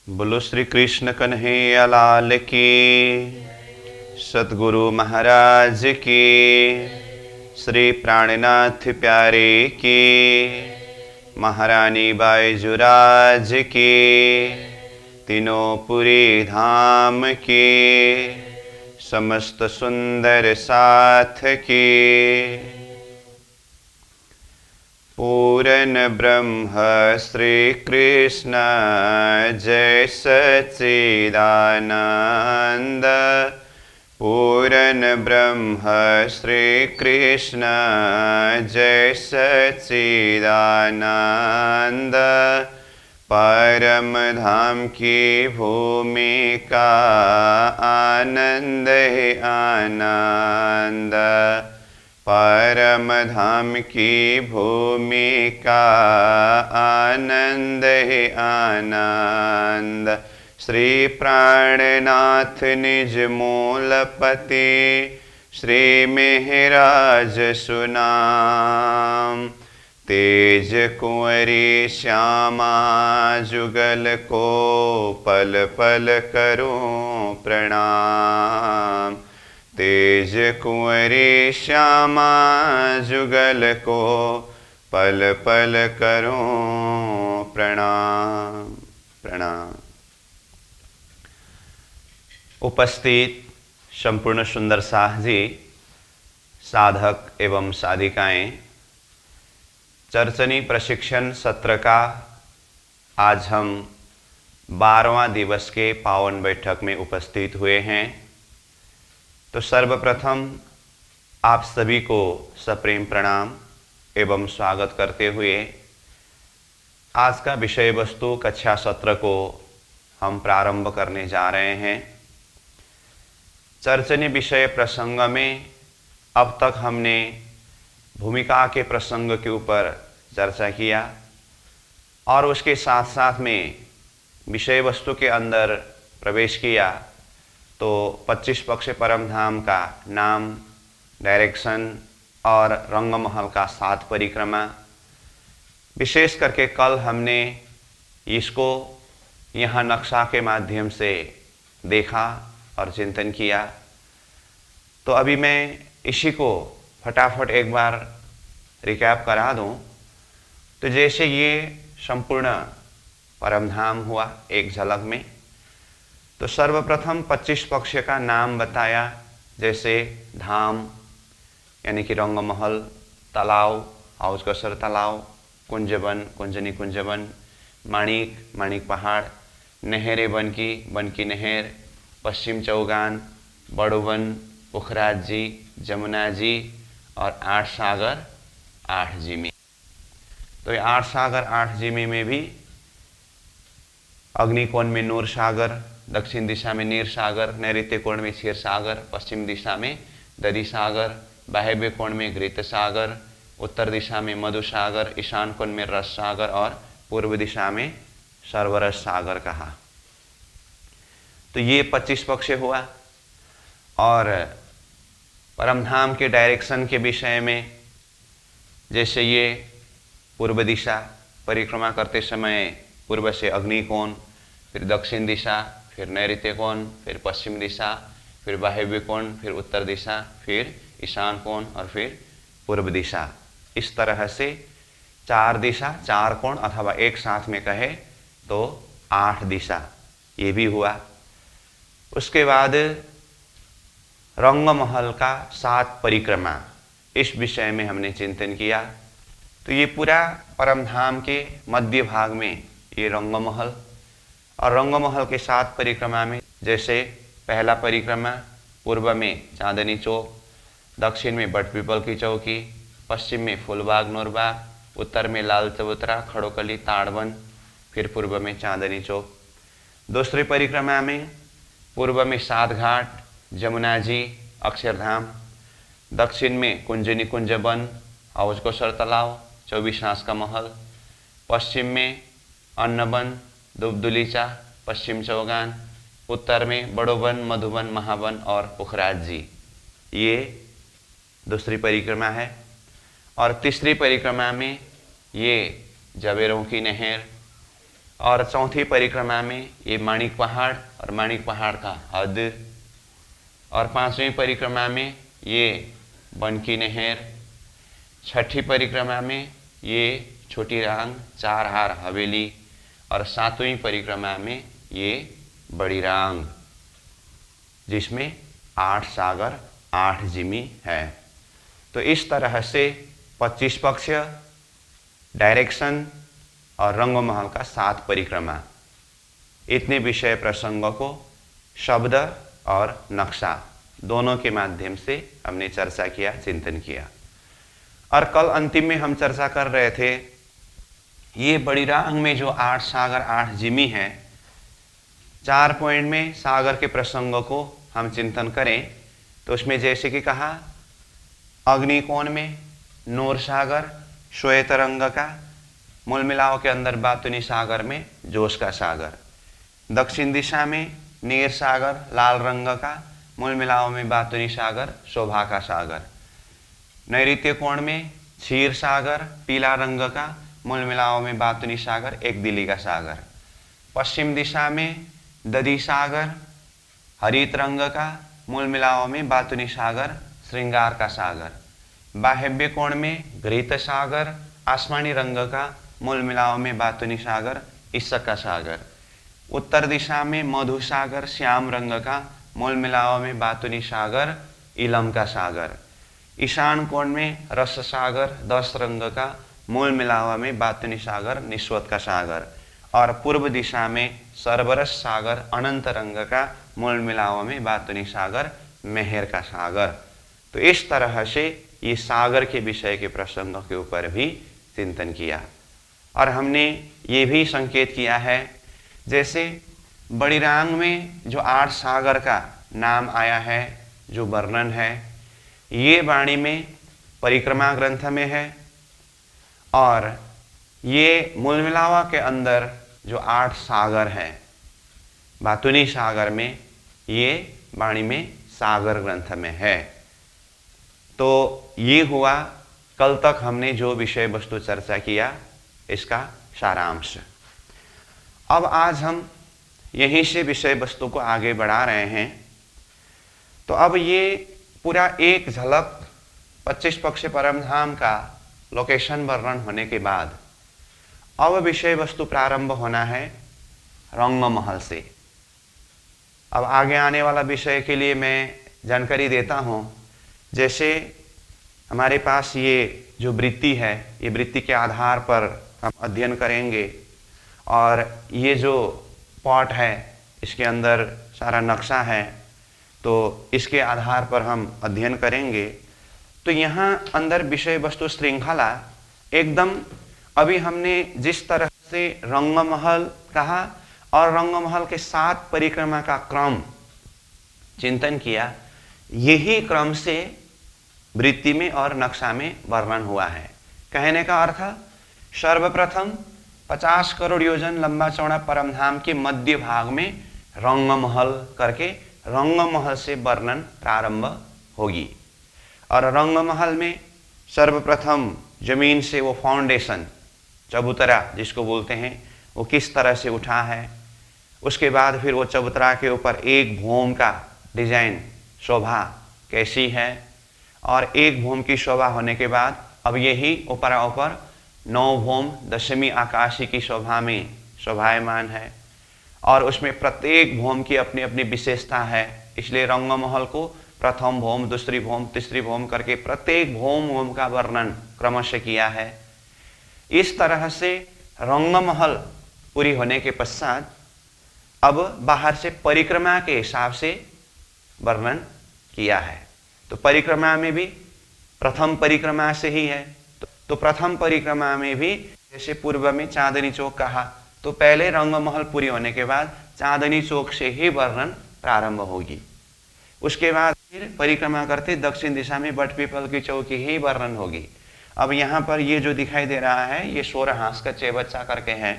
बोलो श्री कृष्ण कन्हैया लाल की, सतगुरु महाराज की, श्री प्राणनाथ प्यारे की, महारानी बाईजुराज की, तीनों पुरी धाम की, समस्त सुंदर साथ की। पूर्ण ब्रह्म श्री कृष्ण जय सच्चिदानंद। पूर्ण ब्रह्म श्री कृष्ण जय सच्चिदानंद। परम धाम की भूमि का आनंद ही आनंद। परम धाम की भूमि का आनंद ही आनंद। श्री प्राणनाथ निज मूलपति, श्री मेहराज सुनाम। तेज कुंवरी श्यामा जुगल को पल पल करूं प्रणाम। तेज कुंवरी श्यामा जुगल को पल पल करूं प्रणाम प्रणाम। उपस्थित संपूर्ण सुंदर साह जी, साधक एवं साधिकाएं, चर्चनी प्रशिक्षण सत्र का आज हम 12वां दिवस के पावन बैठक में उपस्थित हुए हैं। तो सर्वप्रथम आप सभी को सप्रेम प्रणाम एवं स्वागत करते हुए आज का विषय वस्तु कक्षा सत्र को हम प्रारंभ करने जा रहे हैं। चर्चनी विषय प्रसंग में अब तक हमने भूमिका के प्रसंग के ऊपर चर्चा किया और उसके साथ साथ में विषय वस्तु के अंदर प्रवेश किया। तो 25 पक्ष परम धाम का नाम, डायरेक्शन और रंगमहल का 7 परिक्रमा, विशेष करके कल हमने इसको यहाँ नक्शा के माध्यम से देखा और चिंतन किया। तो अभी मैं इसी को फटाफट एक बार रिकैप करा दूं। तो जैसे ये संपूर्ण परम धाम हुआ एक झलक में, तो सर्वप्रथम 25 पक्ष का नाम बताया, जैसे धाम यानी कि रंगमहल, तालाव, हाउसकसर तालाव, कुंजवन, कुंजनी कुंजवन, माणिक, माणिक पहाड़, नहरें वन की नहर, पश्चिम चौगान, बड़ोवन, पुखराज जी, जमुना जी और 8 सागर 8 जिमी। तो ये 8 सागर 8 जिमी में भी अग्निकोण में नूर सागर, दक्षिण दिशा में नीर सागर, नैऋत्य कोण में क्षीर सागर, पश्चिम दिशा में दधि सागर, वायव्य कोण में घृत सागर, उत्तर दिशा में मधु सागर, ईशान कोण में रस सागर और पूर्व दिशा में सर्वरस सागर कहा। तो ये 25 पक्ष हुआ। और परमधाम के डायरेक्शन के विषय में, जैसे ये पूर्व दिशा परिक्रमा करते समय पूर्व से अग्निकोण, फिर दक्षिण दिशा, फिर नैऋत्य कोण, फिर पश्चिम दिशा, फिर वायव्य कोण, फिर उत्तर दिशा, फिर ईशान कोण और फिर पूर्व दिशा। इस तरह से 4 दिशा 4 कोण अथवा एक साथ में कहे तो 8 दिशा, ये भी हुआ। उसके बाद रंगमहल का 7 परिक्रमा, इस विषय में हमने चिंतन किया। तो ये पूरा परमधाम के मध्य भाग में ये रंगमहल, और रंगमहल के 7 परिक्रमा में जैसे पहला परिक्रमा पूर्व में चांदनी चौक, दक्षिण में बटपीपल की चौकी, पश्चिम में फूलबाग नूरबाग, उत्तर में लाल चबूतरा, खड़ोकली, ताड़वन, फिर पूर्व में चांदनी चौक। दूसरी परिक्रमा में पूर्व में 7 घाट, जमुना जी, अक्षरधाम, दक्षिण में कुंजनी कुंजवन, हाउसकसर तालाव, 24 हांस का महल, पश्चिम में अन्नवन, दुबदुलीचा, पश्चिम चौगान, उत्तर में बड़ोवन, मधुवन, महावन और पुखराज जी। ये दूसरी परिक्रमा है। और तीसरी परिक्रमा में ये जवेरों की नहर और चौथी परिक्रमा में ये माणिक पहाड़ और माणिक पहाड़ का हद, और पांचवी परिक्रमा में ये बनकी नहर, छठी परिक्रमा में ये छोटी रांग, चार हार हवेली, और सातवीं परिक्रमा में ये बड़ी रांग, जिसमें 8 सागर 8 जिमी है। तो इस तरह से 25 पक्ष, डायरेक्शन और रंगमहल का 7 परिक्रमा, इतने विषय प्रसंगों को शब्द और नक्शा दोनों के माध्यम से हमने चर्चा किया, चिंतन किया। और कल अंतिम में हम चर्चा कर रहे थे ये बड़ी रांग में जो 8 सागर 8 जिमी है, 4 पॉइंट में सागर के प्रसंगों को हम चिंतन करें तो उसमें जैसे कि कहा, अग्निकोण में नूर सागर श्वेत रंग का, मूल मिलाव के अंदर बातुनी सागर में जोश का सागर, दक्षिण दिशा में नीर सागर लाल रंग का, मूल मिलाव में बातुनी सागर शोभा का सागर, नैऋत्य कोण में क्षीर सागर पीला रंग का, मूल मिलाव में बातुनी सागर एक दिली का सागर, पश्चिम दिशा में दधी सागर हरित रंग का, मूल मिलाव में बातुनी सागर श्रृंगार का सागर, वायव्य कोण में घृत सागर आसमानी रंग का, मूल मिलाव में बातुनी सागर ईसक का सागर, उत्तर दिशा में मधु सागर श्याम रंग का, मूल मिलाव में बातुनी सागर इलम का सागर, ईशान कोण में रस सागर 10 रंग का, मूल मिलावा में बातुनी सागर निस्वत का सागर, और पूर्व दिशा में सरबरस सागर अनंत रंग का, मूल मिलावा में बातुनी सागर मेहर का सागर। तो इस तरह से ये सागर के विषय के प्रसंगों के ऊपर भी चिंतन किया। और हमने ये भी संकेत किया है, जैसे बड़ी रांग में जो 8 सागर का नाम आया है, जो वर्णन है, ये वाणी में परिक्रमा ग्रंथ में है, और ये मूल मिलावा के अंदर जो 8 सागर हैं बातुनी सागर में, ये वाणी में सागर ग्रंथ में है। तो ये हुआ कल तक हमने जो विषय वस्तु चर्चा किया इसका सारांश। अब आज हम यहीं से विषय वस्तु को आगे बढ़ा रहे हैं। तो अब ये पूरा एक झलक 25 पक्ष परमधाम का लोकेशन वर्णन होने के बाद अब विषय वस्तु प्रारंभ होना है रंगमहल से। अब आगे आने वाला विषय के लिए मैं जानकारी देता हूँ। जैसे हमारे पास ये जो वृत्ति है, ये वृत्ति के आधार पर हम अध्ययन करेंगे, और ये जो पॉट है इसके अंदर सारा नक्शा है, तो इसके आधार पर हम अध्ययन करेंगे। तो यहाँ अंदर विषय वस्तु श्रृंखला एकदम अभी हमने जिस तरह से रंगमहल कहा और रंगमहल के 7 परिक्रमा का क्रम चिंतन किया, यही क्रम से वृत्ति में और नक्शा में वर्णन हुआ है। कहने का अर्थ, सर्वप्रथम 50 करोड़ योजन लंबा चौड़ा परमधाम के मध्य भाग में रंगमहल करके रंगमहल से वर्णन प्रारंभ होगी। और रंगमहल में सर्वप्रथम जमीन से वो फाउंडेशन चबूतरा जिसको बोलते हैं, वो किस तरह से उठा है, उसके बाद फिर वो चबूतरा के ऊपर एक भूम का डिजाइन शोभा कैसी है, और एक भूम की शोभा होने के बाद अब यही ऊपर ऊपर 9 भूम दशमी आकाशी की शोभा में शोभायमान है, और उसमें प्रत्येक भूम की अपनी अपनी विशेषता है। इसलिए रंगमहल को प्रथम भूम, दूसरी भूम, तीसरी भूम करके प्रत्येक भूम का वर्णन क्रमशः किया है। इस तरह से रंगमहल पूरी होने के पश्चात अब बाहर से परिक्रमा के हिसाब से वर्णन किया है। तो परिक्रमा में भी प्रथम परिक्रमा से ही है। तो प्रथम परिक्रमा में भी जैसे पूर्व में चांदनी चौक कहा, तो पहले रंगमहल पूरी होने के बाद चांदनी चौक से ही वर्णन प्रारंभ होगी। उसके बाद फिर परिक्रमा करते दक्षिण दिशा में बट पीपल की चौकी ही वर्णन होगी। अब यहाँ पर ये जो दिखाई दे रहा है ये 16 हांस का चे बच्चा करके है,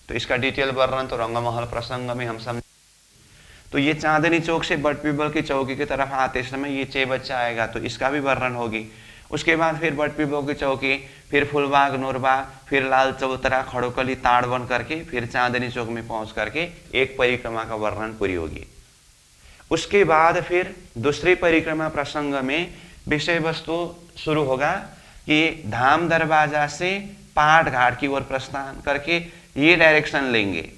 तो इसका डिटेल वर्णन तो रंगमहल प्रसंग में हम समझ। तो ये चांदनी चौक से बट पीपल की चौकी की तरफ आते समय ये चे बच्चा आएगा, तो इसका भी वर्णन होगी। उसके बाद फिर बटपीपो की चौकी, फिर फुलबाग नूरबाग, फिर लाल चबूतरा, खड़ोकली, ताड़वन करके फिर चांदनी चौक में पहुंच करके एक परिक्रमा का वर्णन पूरी होगी। उसके बाद फिर दूसरी परिक्रमा प्रसंग में विषय वस्तु शुरू होगा कि धाम दरवाजा से पाट घाट की ओर प्रस्थान करके ये डायरेक्शन लेंगे।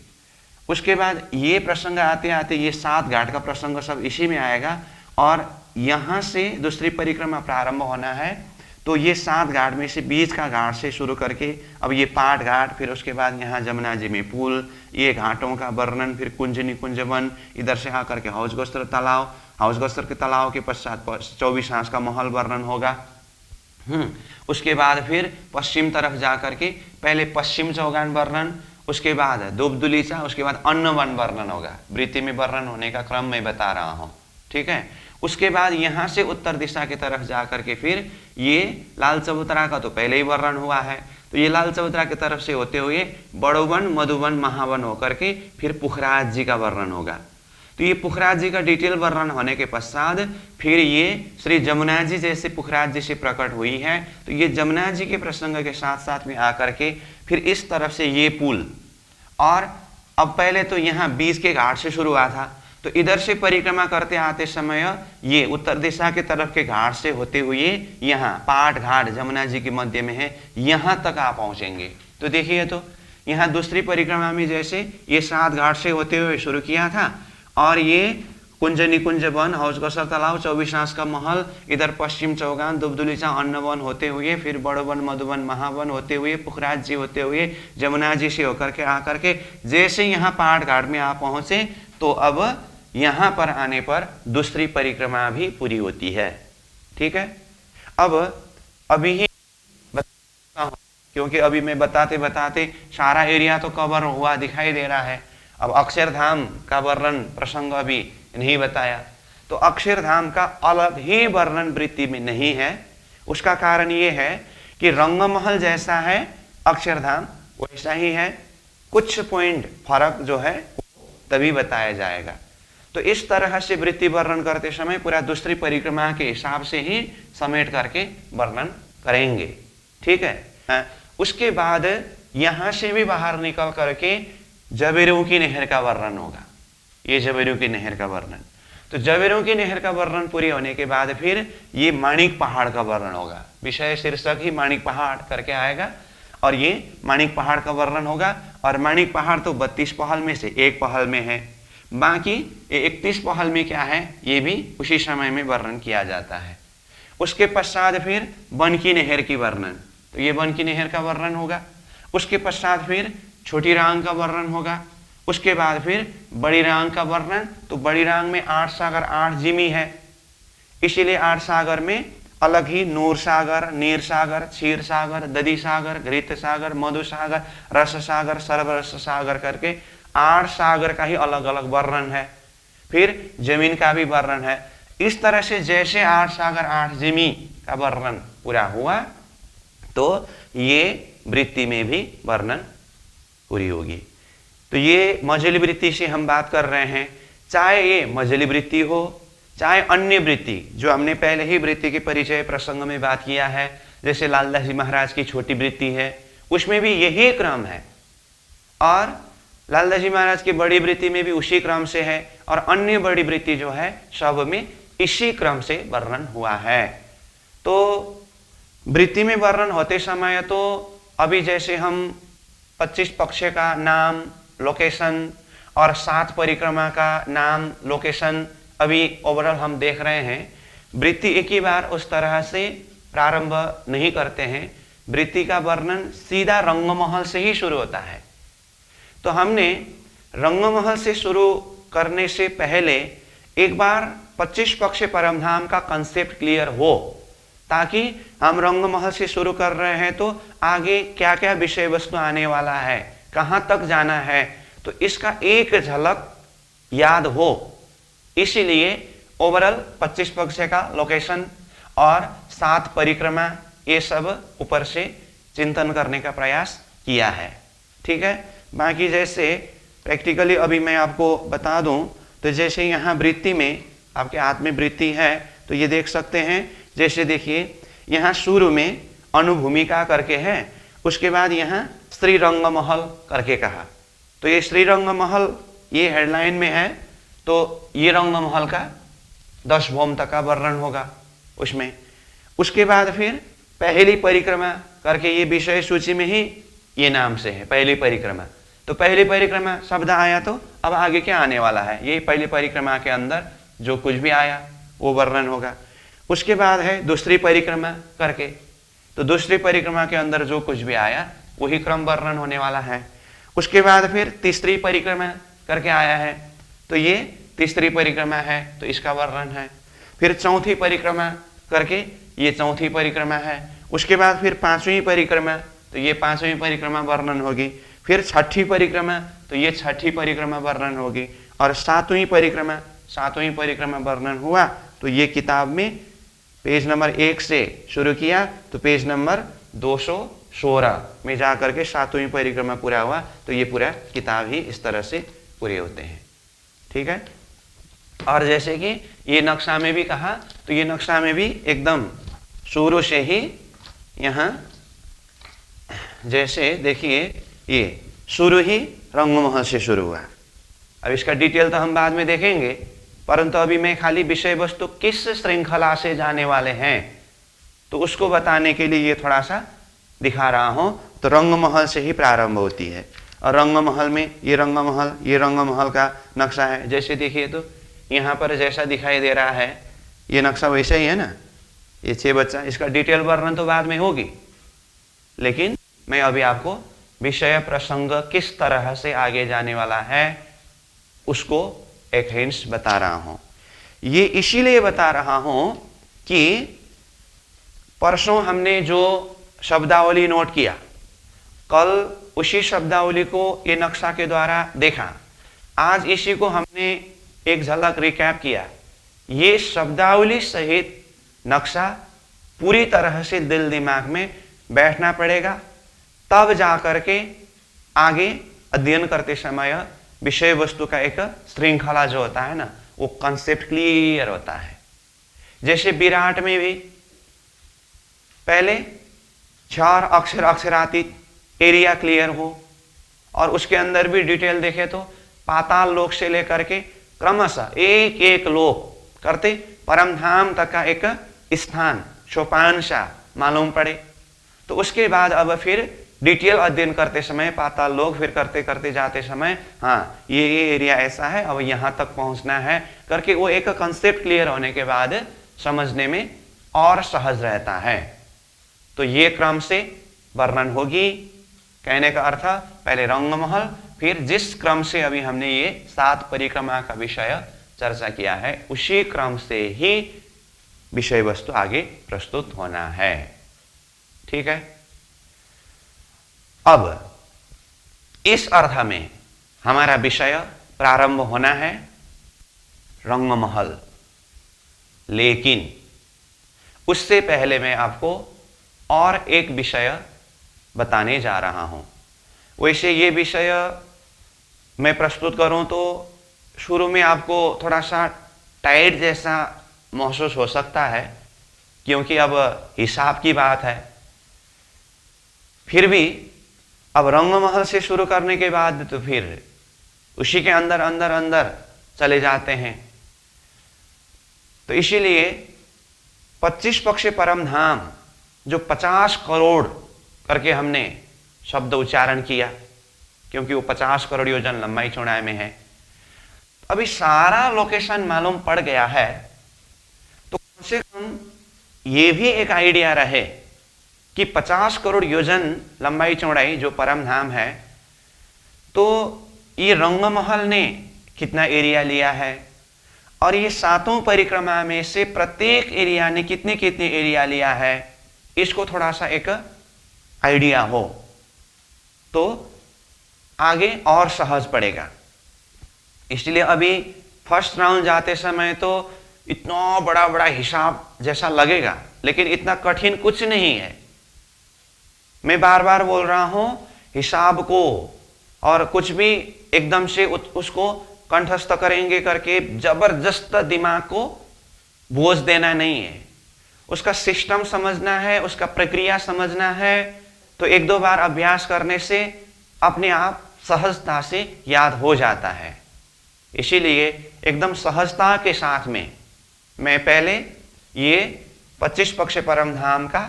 उसके बाद ये प्रसंग आते आते ये 7 घाट का प्रसंग सब इसी में आएगा और यहाँ से दूसरी परिक्रमा प्रारंभ होना है। तो ये 7 घाट में से बीच का घाट से शुरू करके अब ये पाट घाट, फिर उसके बाद यहाँ जमुना जी में पुल, ये घाटों का वर्णन, फिर कुंजनी कुंजवन, इधर से आकर के हौजगोस्तर तालाब, हौजगोस्तर के तालाब के पश्चात 24 हांस का महल वर्णन होगा। उसके बाद फिर पश्चिम तरफ जा करके पहले पश्चिम चौगान वर्णन, उसके बाद दुबदुलीचा, उसके बाद अन्नवन वर्णन होगा। वृत्ति में वर्णन होने का क्रम मैं बता रहा हूँ, ठीक है। उसके बाद यहाँ से उत्तर दिशा की तरफ जा करके फिर ये लाल चबूतरा का तो पहले ही वर्णन हुआ है, तो ये लाल चबूतरा की तरफ से होते हुए बड़ोवन, मधुवन, महावन होकर के फिर पुखराज जी का वर्णन होगा। तो ये पुखराज जी का डिटेल वर्णन होने के पश्चात फिर ये श्री जमुना जी जैसे पुखराज जी से प्रकट हुई है, तो ये जमुना जी के प्रसंग के साथ साथ में आकर के फिर इस तरफ से ये पुल, और अब पहले तो यहाँ बीच के घाट से शुरू हुआ था, तो इधर से परिक्रमा करते आते समय ये उत्तर दिशा के तरफ के घाट से होते हुए यहाँ पाट घाट जमुना जी के मध्य में है, यहाँ तक आप पहुँचेंगे। तो देखिए, तो यहाँ दूसरी परिक्रमा में जैसे ये 7 घाट से होते हुए शुरू किया था और ये कुंज निकुंज वन, हौजगोस्तर तालाब, 24 हांस का महल, इधर पश्चिम चौगान, दुबदुलीचा, अन्नवन होते हुए फिर बड़ोवन, मधुवन, महावन होते हुए पुखराज जी होते हुए जमुना जी से होकर के आकर के जैसे यहाँ पाट घाट में आप पहुंचे तो अब यहाँ पर आने पर दूसरी परिक्रमा भी पूरी होती है, ठीक है। अब अभी ही बताता हूँ क्योंकि अभी मैं बताते बताते सारा एरिया तो कवर हुआ दिखाई दे रहा है। अब अक्षरधाम का वर्णन प्रसंग अभी नहीं बताया, तो अक्षरधाम का अलग ही वर्णन वृत्ति में नहीं है। उसका कारण ये है कि रंगमहल जैसा है अक्षरधाम वैसा ही है, कुछ पॉइंट फर्क जो है तभी बताया जाएगा। तो इस तरह से वृत्ति वर्णन करते समय पूरा दूसरी परिक्रमा के हिसाब से ही समेट करके वर्णन करेंगे, ठीक है। उसके बाद यहां से भी बाहर निकल करके जबेरू की नहर का वर्णन होगा। ये जबेरू की नहर का वर्णन, तो जबेरू की नहर का वर्णन पूरी होने के बाद फिर ये माणिक पहाड़ का वर्णन होगा। विषय शीर्षक ही माणिक पहाड़ करके आएगा और ये माणिक पहाड़ का वर्णन होगा। और माणिक पहाड़ तो 32 पहल में से एक पहल में है, बाकी 31 पहल में क्या है ये भी उसी समय में वर्णन किया जाता है। उसके पश्चात फिर वन की नहर की वर्णन, तो ये वन की नहर का वर्णन होगा। उसके पश्चात फिर छोटी रांग का वर्णन होगा। उसके बाद फिर बड़ी रांग का वर्णन, तो बड़ी रांग में 8 सागर 8 जिमी है, इसीलिए 8 सागर में अलग ही नूर सागर, नीर सागर, क्षीर सागर, दधी सागर, घृत सागर, मधु सागर, रस सागर, सर्वरस सागर करके 8 सागर का ही अलग अलग वर्णन है। फिर जमीन का भी वर्णन है। इस तरह से जैसे 8 सागर 8 जिमी का वर्णन पूरा हुआ तो ये वृत्ति में भी वर्णन पूरी होगी। तो ये मझली वृत्ति से हम बात कर रहे हैं, चाहे ये मझली वृत्ति हो चाहे अन्य वृत्ति, जो हमने पहले ही वृत्ति के परिचय प्रसंग में बात किया है, जैसे लालदास जी महाराज की छोटी वृत्ति है उसमें भी यही क्रम है, और लालदास जी महाराज की बड़ी वृत्ति में भी उसी क्रम से है, और अन्य बड़ी वृत्ति जो है सब में इसी क्रम से वर्णन हुआ है। तो वृत्ति में वर्णन होते समय तो अभी जैसे हम 25 पक्ष का नाम, लोकेशन और 7 परिक्रमा का नाम, लोकेशन अभी ओवरऑल हम देख रहे हैं। वृत्ति एक ही बार उस तरह से प्रारंभ नहीं करते हैं, वृत्ति का वर्णन सीधा रंगमहल से ही शुरू होता है। तो हमने रंगमहल से शुरू करने से पहले एक बार 25 पक्ष परमधाम का कंसेप्ट क्लियर हो, ताकि हम रंगमहल से शुरू कर रहे हैं तो आगे क्या क्या विषय वस्तु आने वाला है, कहाँ तक जाना है, तो इसका एक झलक याद हो। इसीलिए ओवरऑल 25 पक्ष का लोकेशन और 7 परिक्रमा ये सब ऊपर से चिंतन करने का प्रयास किया है, ठीक है। बाकी जैसे प्रैक्टिकली अभी मैं आपको बता दूं, तो जैसे यहाँ वृत्ति में आपके हाथ में वृत्ति है तो ये देख सकते हैं, जैसे देखिए यहाँ शुरू में अनुभूमिका करके है, उसके बाद यहाँ श्रीरंग महल करके कहा। तो ये श्रीरंग महल ये हेडलाइन में है, तो ये रंग महल का 10 भौम तक का वर्णन होगा उसमें। उसके बाद फिर पहली परिक्रमा करके ये विषय सूची में ही ये नाम से है पहली परिक्रमा। तो पहली परिक्रमा शब्द आया, तो अब आगे क्या आने वाला है, ये पहली परिक्रमा के अंदर जो कुछ भी आया वो वर्णन होगा। उसके बाद है दूसरी परिक्रमा करके, तो दूसरी परिक्रमा के अंदर जो कुछ भी आया वही क्रम वर्णन होने वाला है। उसके बाद फिर तीसरी परिक्रमा करके आया है, तो ये तीसरी परिक्रमा है, तो इसका वर्णन है। फिर चौथी परिक्रमा करके ये चौथी परिक्रमा है। उसके बाद फिर पांचवी परिक्रमा, तो ये पांचवी परिक्रमा वर्णन होगी। फिर छठी परिक्रमा, तो ये छठी परिक्रमा वर्णन होगी। और सातवीं परिक्रमा वर्णन हुआ, तो ये किताब में पेज नंबर 1 से शुरू किया तो पेज नंबर 216 में जा करके सातवीं परिक्रमा पूरा हुआ। तो ये पूरा किताब ही इस तरह से पूरे होते हैं, ठीक है। और जैसे कि ये नक्शा में भी कहा, तो ये नक्शा में भी एकदम शुरू से ही यहाँ जैसे देखिए ये शुरू ही रंगमहल से शुरू हुआ। अब इसका डिटेल तो हम बाद में देखेंगे, परंतु अभी मैं खाली विषय वस्तु किस श्रृंखला से जाने वाले हैं तो उसको बताने के लिए ये थोड़ा सा दिखा रहा हूं। तो रंगमहल से ही प्रारंभ होती है, और रंगमहल में ये रंगमहल का नक्शा है। जैसे देखिए तो यहाँ पर जैसा दिखाई दे रहा है ये नक्शा वैसा ही है ना, ये 6 बच्चा। इसका डिटेल वर्णन तो बाद में होगी, लेकिन मैं अभी आपको विषय प्रसंग किस तरह से आगे जाने वाला है उसको एक हिंट्स बता रहा हूं। ये इसीलिए बता रहा हूं कि परसों हमने जो शब्दावली नोट किया, कल उसी शब्दावली को ये नक्शा के द्वारा देखा, आज इसी को हमने एक झलक रिकैप किया। ये शब्दावली सहित नक्शा पूरी तरह से दिल दिमाग में बैठना पड़ेगा, तब जाकर के आगे अध्ययन करते समय विषय वस्तु का एक श्रृंखला जो होता है ना, वो कॉन्सेप्ट क्लियर होता है। जैसे विराट में भी पहले 4 अक्षरातीत एरिया क्लियर हो, और उसके अंदर भी डिटेल देखे तो पाताल लोक से लेकर के क्रमशः एक एक लोक करते परमधाम तक का एक स्थान सोपानशा मालूम पड़े। तो उसके बाद अब फिर डिटेल अध्ययन करते समय पाताल लोक, फिर करते करते जाते समय हाँ ये एरिया ऐसा है, अब यहाँ तक पहुँचना है करके वो एक कंसेप्ट क्लियर होने के बाद समझने में और सहज रहता है। तो ये क्रम से वर्णन होगी। कहने का अर्थ पहले रंगमहल, फिर जिस क्रम से अभी हमने ये 7 परिक्रमा का विषय चर्चा किया है उसी क्रम से ही विषय वस्तु आगे प्रस्तुत होना है, ठीक है। अब इस अर्थ में हमारा विषय प्रारंभ होना है रंगमहल, लेकिन उससे पहले मैं आपको और एक विषय बताने जा रहा हूं। वैसे ये विषय मैं प्रस्तुत करूं तो शुरू में आपको थोड़ा सा टाइट जैसा महसूस हो सकता है, क्योंकि अब हिसाब की बात है। फिर भी अब रंगमहल से शुरू करने के बाद तो फिर उसी के अंदर अंदर अंदर चले जाते हैं। तो इसीलिए 25 पक्ष परमधाम जो 50 करोड़ करके हमने शब्द उच्चारण किया, क्योंकि वो 50 करोड़ योजन लंबाई चौड़ाई में है। अभी सारा लोकेशन मालूम पड़ गया है, तो कम से कम ये भी एक आइडिया रहे कि 50 करोड़ योजन लंबाई चौड़ाई जो परमधाम है, तो ये रंगमहल ने कितना एरिया लिया है, और ये 7 परिक्रमा में से प्रत्येक एरिया ने कितने कितने एरिया लिया है, इसको थोड़ा सा एक आइडिया हो तो आगे और सहज पड़ेगा। इसलिए अभी फर्स्ट राउंड जाते समय तो इतना बड़ा बड़ा हिसाब जैसा लगेगा, लेकिन इतना कठिन कुछ नहीं है। मैं बार बार बोल रहा हूं, हिसाब को और कुछ भी एकदम से उसको कंठस्थ करेंगे करके जबरदस्त दिमाग को बोझ देना नहीं है। उसका सिस्टम समझना है, उसका प्रक्रिया समझना है, तो एक दो बार अभ्यास करने से अपने आप सहजता से याद हो जाता है। इसीलिए एकदम सहजता के साथ में मैं पहले ये 25 पक्ष परम धाम का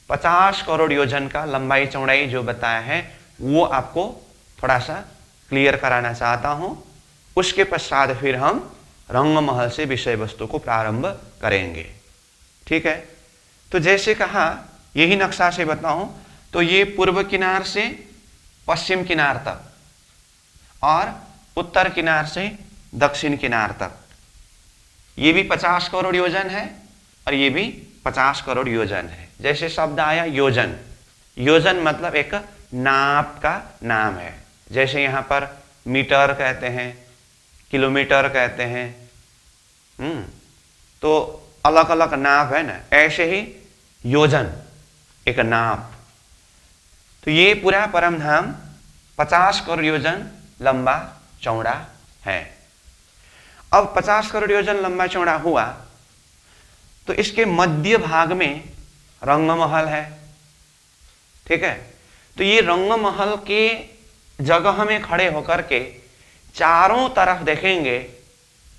50 करोड़ योजन का लंबाई चौड़ाई जो बताया है वो आपको थोड़ा सा क्लियर कराना चाहता हूं। उसके पश्चात फिर हम रंग महल से विषय वस्तु को प्रारंभ करेंगे। ठीक है, तो जैसे कहा यही नक्शा से बताऊं तो ये पूर्व किनार से पश्चिम किनार तक और उत्तर किनार से दक्षिण किनार तक ये भी 50 करोड़ योजन है और ये भी 50 करोड़ योजन है। जैसे शब्द आया योजन, योजन मतलब एक नाप का नाम है। जैसे यहाँ पर मीटर कहते हैं, किलोमीटर कहते हैं, तो अलग अलग नाप है ना, ऐसे ही योजन एक नाप। तो ये पूरा परमधाम 50 करोड़ योजन लंबा चौड़ा है। अब 50 करोड़ योजन लंबा चौड़ा हुआ तो इसके मध्य भाग में रंगमहल है। ठीक है, तो ये रंगमहल के जगह में खड़े होकर के चारों तरफ देखेंगे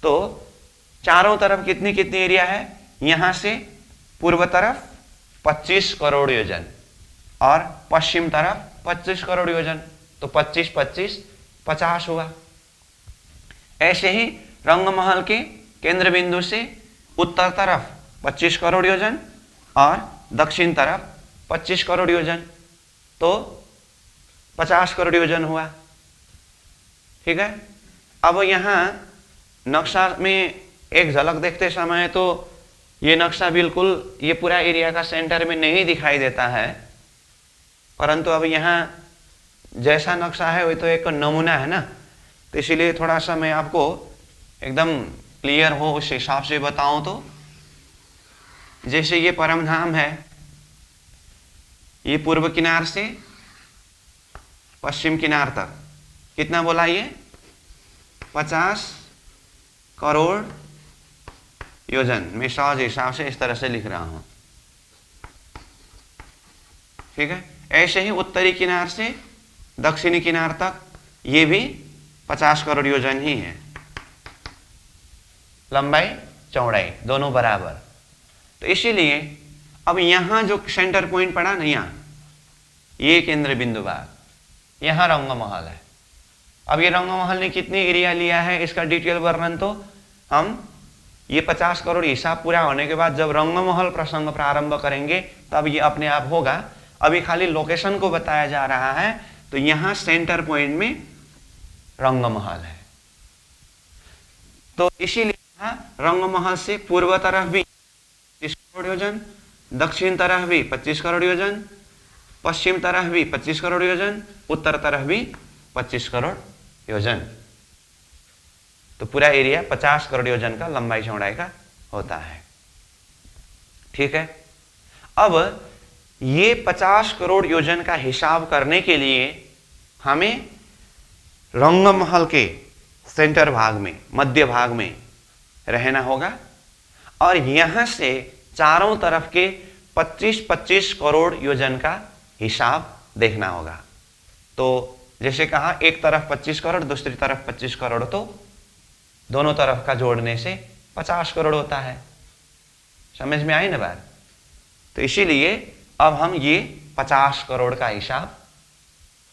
तो चारों तरफ कितनी कितनी एरिया है, यहां से पूर्व तरफ 25 करोड़ योजन और पश्चिम तरफ 25 करोड़ योजन, तो 25 25 50 हुआ। ऐसे ही रंगमहल के केंद्र बिंदु से उत्तर तरफ 25 करोड़ योजन और दक्षिण तरफ 25 करोड़ योजन, तो 50 करोड़ योजन हुआ। ठीक है, अब यहां नक्शा में एक झलक देखते समय तो ये नक्शा बिल्कुल ये पूरा एरिया का सेंटर में नहीं दिखाई देता है, परंतु अब यहाँ जैसा नक्शा है वही तो एक नमूना है ना, तो इसीलिए थोड़ा सा मैं आपको एकदम क्लियर हो उस हिसाब से बताऊं। तो जैसे ये परमधाम है, ये पूर्व किनार से पश्चिम किनार तक कितना बोला, ये 50 करोड़ योजन। मैं सहज हिसाब से इस तरह से लिख रहा हूं। ठीक है, ऐसे ही उत्तरी किनार से दक्षिणी किनार तक ये भी 50 करोड़ योजन ही है, लंबाई चौड़ाई दोनों बराबर। तो इसीलिए अब यहां जो सेंटर पॉइंट पड़ा ना, यहाँ ये केंद्र बिंदु भाग, यहां रंगमहल है। अब ये रंगमहल ने कितनी एरिया लिया है इसका डिटेल वर्णन तो हम ये 50 करोड़ हिसाब पूरा होने के बाद जब रंगमहल प्रसंग प्रारंभ करेंगे तब ये अपने आप होगा। अभी खाली लोकेशन को बताया जा रहा है। तो यहां सेंटर पॉइंट में रंगमहल है, तो इसीलिए रंगमहल से पूर्व तरफ भी 25 करोड़ योजन, दक्षिण तरफ भी 25 करोड़ योजन, पश्चिम तरफ भी 25 करोड़ योजन, उत्तर तरफ भी 25 करोड़ योजन, तो पूरा एरिया 50 करोड़ योजन का लंबाई चौड़ाई का होता है। ठीक है, अब ये 50 करोड़ योजन का हिसाब करने के लिए हमें रंगमहल के सेंटर भाग में, मध्य भाग में रहना होगा और यहां से चारों तरफ के 25-25 करोड़ योजन का हिसाब देखना होगा। तो जैसे कहा एक तरफ 25 करोड़, दूसरी तरफ 25 करोड़, तो दोनों तरफ का जोड़ने से 50 करोड़ होता है। समझ में आई ना बात? तो इसीलिए अब हम ये 50 करोड़ का हिसाब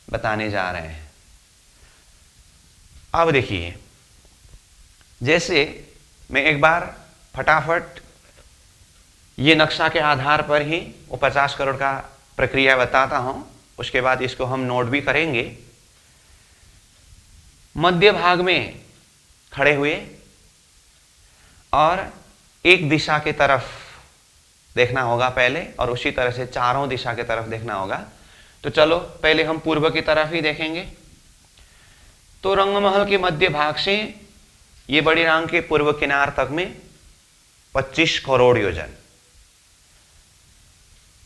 बताने जा रहे हैं। अब देखिए, जैसे मैं एक बार फटाफट ये नक्शा के आधार पर ही वो 50 करोड़ का प्रक्रिया बताता हूं, उसके बाद इसको हम नोट भी करेंगे। मध्य भाग में खड़े हुए और एक दिशा की तरफ देखना होगा पहले और उसी तरह से चारों दिशा की तरफ देखना होगा। तो चलो पहले हम पूर्व की तरफ ही देखेंगे। तो रंगमहल के मध्य भाग से ये बड़ी रांग के पूर्व किनार तक में 25 करोड़ योजन।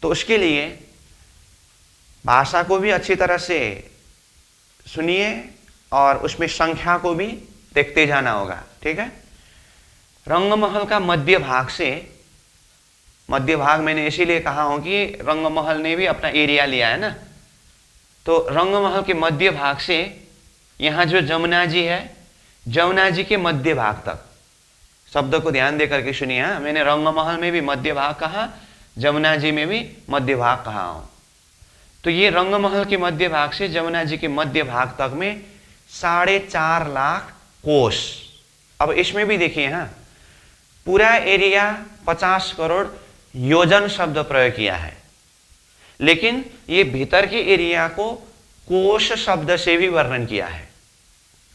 तो उसके लिए भाषा को भी अच्छी तरह से सुनिए और उसमें संख्या को भी देखते जाना होगा। ठीक है, रंगमहल का मध्य भाग से मध्य भाग मैंने इसीलिए कहा हूं कि रंगमहल ने भी अपना एरिया लिया है ना। तो रंगमहल के मध्य भाग से यहाँ जो जमुना जी है, जमुना जी के मध्य भाग तक, शब्द को ध्यान दे करके सुनिए। हाँ, मैंने रंगमहल में भी मध्य भाग कहा, जमुना जी में भी मध्य भाग कहा हूं। तो ये रंगमहल के मध्य भाग से जमुना जी के मध्य भाग तक में 4.5 लाख कोस। अब इसमें भी देखिए, हाँ, पूरा एरिया 50 करोड़ योजन शब्द प्रयोग किया है, लेकिन ये भीतर के एरिया को कोश शब्द से भी वर्णन किया है।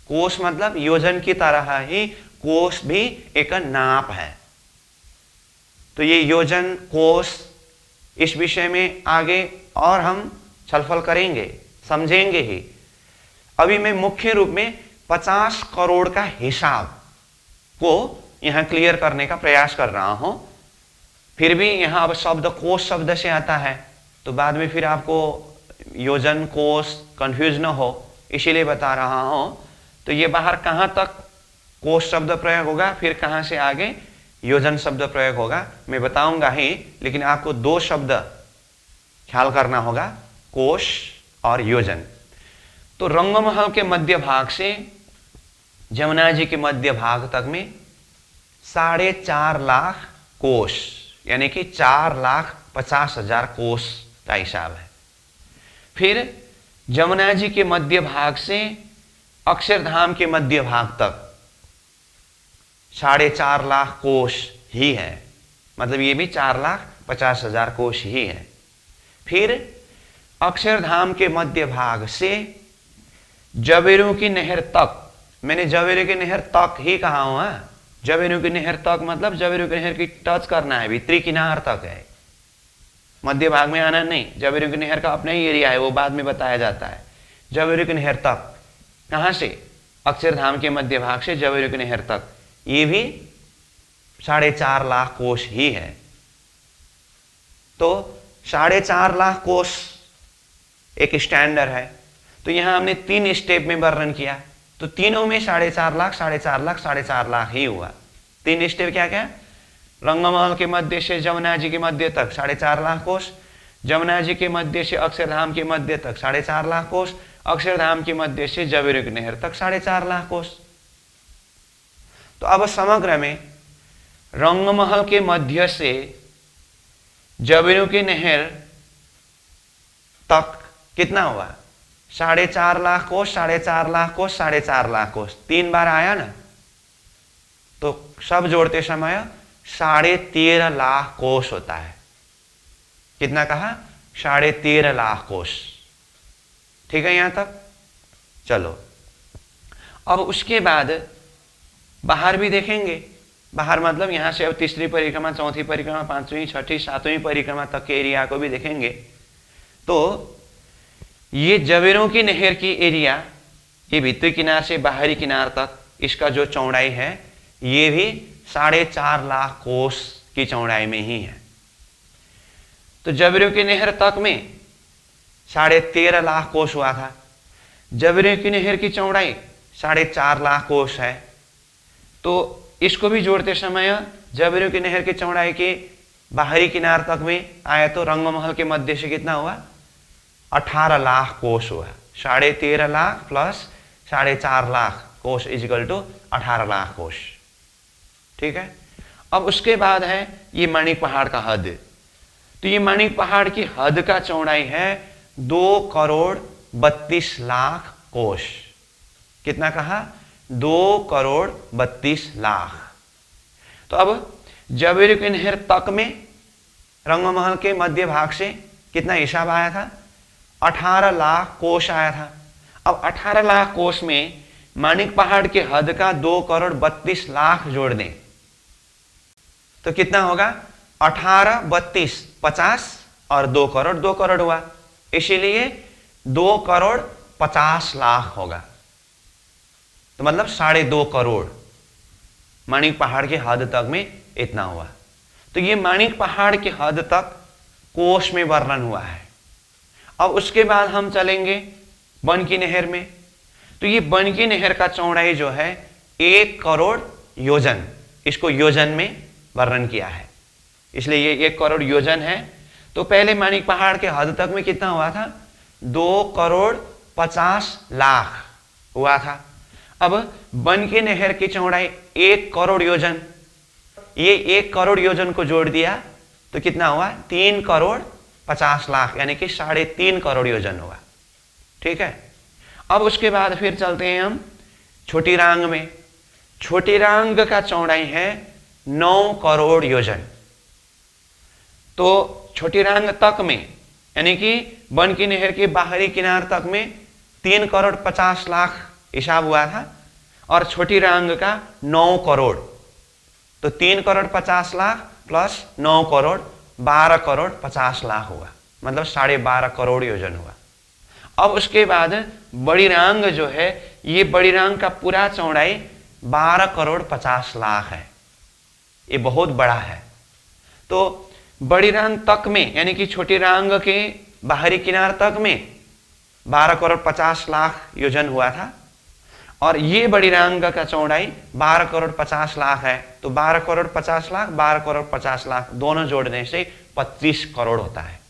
कोश मतलब योजन की तरह ही कोश भी एक नाप है। तो ये योजन, कोश, इस विषय में आगे और हम छलफल करेंगे, समझेंगे ही। अभी मैं मुख्य रूप में 50 करोड़ का हिसाब को यहां क्लियर करने का प्रयास कर रहा हूं। फिर भी यहां अब शब्द कोश शब्द से आता है, तो बाद में फिर आपको योजन कोश कंफ्यूज न हो, इसीलिए बता रहा हूं। तो ये बाहर कहां तक कोश शब्द प्रयोग होगा, फिर कहां से आगे योजन शब्द प्रयोग होगा, मैं बताऊंगा ही, लेकिन आपको 2 शब्द ख्याल करना होगा, कोश और योजन। तो रंगमहल के मध्य भाग से जमुना जी के मध्य भाग तक में 4.5 लाख कोश, यानी कि 4,50,000 कोश का हिसाब है। फिर जमुना जी के मध्य भाग से अक्षरधाम के मध्य भाग तक 4.5 लाख कोश ही है, मतलब ये भी 4,50,000 कोश ही है। फिर अक्षरधाम के मध्य भाग से जवेरू की नहर तक, मैंने जवेरू की नहर तक ही कहा हूं। जवेरू की नहर तक मतलब जवेरू की नहर की टच करना है, भीतरी किनार तक है, मध्य भाग में आना नहीं। जवेरू की नहर का अपना ही एरिया है, वो बाद में बताया जाता है। जवेरू की नहर तक कहां से, अक्षरधाम के मध्य भाग से जवेरू की नहर तक, ये भी 4.5 लाख कोश ही है। तो 4.5 लाख कोश एक स्टैंडर्ड है। तो यहां हमने 3 स्टेप में वर्णन किया, तो तीनों में 4.5 लाख 4.5 लाख 4.5 लाख ही हुआ। 3 स्टेप क्या क्या, रंगमहल के मध्य से जमुना जी के मध्य तक 4.5 लाख कोश, जमुना जी के मध्य से अक्षरधाम के मध्य तक 4.5 लाख कोश, अक्षरधाम के मध्य से जवेरू की नहर तक 4.5 लाख कोश। तो अब समग्र में रंगमहल के मध्य से जवेरू की नहर तक कितना हुआ, 4.5 लाख कोश, 4.5 लाख कोश, 4.5 लाख कोश, 3 बार आया ना। तो सब जोड़ते समय 13.5 लाख कोश होता है। कितना कहा, 13.5 लाख कोश। ठीक है यहां तक। चलो अब उसके बाद बाहर भी देखेंगे। बाहर मतलब यहां से अब तीसरी परिक्रमा, चौथी परिक्रमा, 5वीं, 6ठी, 7वीं परिक्रमा तक के एरिया को भी देखेंगे। तो ये जवेरू की नहर की एरिया, ये भीतरी किनार से बाहरी किनार तक, इसका जो चौड़ाई है ये भी 4.5 लाख कोस की चौड़ाई में ही है। तो जवेरू की नहर तक में 13.5 लाख कोस हुआ था। जवेरू की नहर की चौड़ाई 4.5 लाख कोस है। तो इसको भी जोड़ते समय जवेरू की नहर की चौड़ाई के बाहरी किनार तक में आया, तो रंगमहल के मध्य से कितना हुआ, 18 लाख कोस हुआ। 13.5 lakh plus 4.5 lakh cost equal to 18 lakh cost. ठीक है। अब उसके बाद है ये माणिक पहाड़ का हद। तो ये माणिक पहाड़ की हद का चौड़ाई है 2,32,00,000 कोस। कितना कहा, 2,32,00,000। तो अब जवेरू की नहर तक में रंगमहल के मध्य भाग से कितना हिसाब आया था, 18 लाख कोस आया था। अब 18 लाख कोस में माणिक पहाड़ के हद का 2,32,00,000 जोड़ दें तो कितना होगा, 18, 32, 50 और 2 करोड़, 2 करोड़ हुआ। इसीलिए 2,50,00,000 होगा। तो मतलब 2.5 करोड़ माणिक पहाड़ के हद तक में इतना हुआ। तो ये माणिक पहाड़ के हद तक कोस में वर्णन हुआ है। अब उसके बाद हम चलेंगे बन की नहर में। तो ये बन की नहर का चौड़ाई जो है 1 करोड़ योजन, इसको योजन में वर्णन किया है। इसलिए ये 1 करोड़ योजन है। तो पहले माणिक पहाड़ के हद तक में कितना हुआ था? 2,50,00,000 हुआ था। अब बनकी नहर की चौड़ाई 1 करोड़ योजन, ये 1 करोड़ योजन को जोड़ दिया तो कितना हुआ? 3,50,00,000 यानी कि 3.5 करोड़ योजन हुआ। ठीक है। अब उसके बाद फिर चलते हैं हम छोटी रांग में। छोटी रांग का चौड़ाई है 9 करोड़ योजन। तो छोटी रांग तक में यानी कि बनकी नहर के बाहरी किनार तक में 3,50,00,000 हिसाब हुआ था और छोटी रांग का 9 करोड़। तो 3,50,00,000 प्लस 9 करोड़ 12,50,00,000 हुआ, मतलब 12.5 करोड़ योजन हुआ। अब उसके बाद बड़ी रांग जो है, ये बड़ी रांग का पूरा चौड़ाई 12,50,00,000 है। ये बहुत बड़ा है। तो बड़ी रांग तक में यानी कि छोटी रांग के बाहरी किनार तक में 12,50,00,000 योजन हुआ था और ये बड़ी रांग का चौड़ाई 12,50,00,000 है। तो 12,50,00,000 12,50,00,000 दोनों जोड़ने से 25 करोड़ होता है।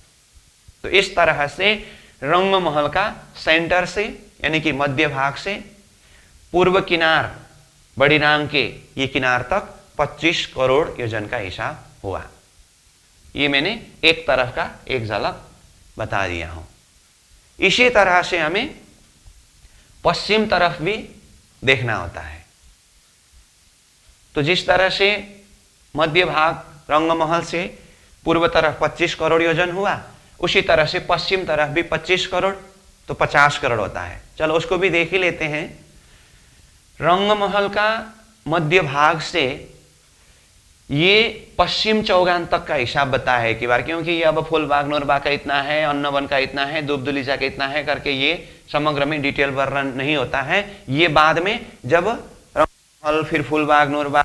तो इस तरह से रंग महल का सेंटर से यानी कि मध्य भाग से पूर्व किनार बड़ी रांग के ये किनार तक 25 करोड़ योजन का हिसाब हुआ। ये मैंने एक तरफ का एक झलक बता दिया हूं। इसी तरह से हमें पश्चिम तरफ भी देखना होता है। तो जिस तरह से मध्य भाग रंगमहल से पूर्व तरफ 25 करोड़ योजन हुआ, उसी तरह से पश्चिम तरफ भी 25 करोड़, तो 50 करोड़ होता है। चलो उसको भी देख ही लेते हैं। रंगमहल का मध्य भाग से ये पश्चिम चौगान तक का हिसाब बताया है कि बार, क्योंकि ये अब फूलबाग नूरबाग का इतना है, अन्नवन का इतना है, दुबदुलीचा का इतना है करके ये समग्र में डिटेल वर्णन नहीं होता है। ये बाद में जब रंगमहल फिर फूलबाग नूरबाग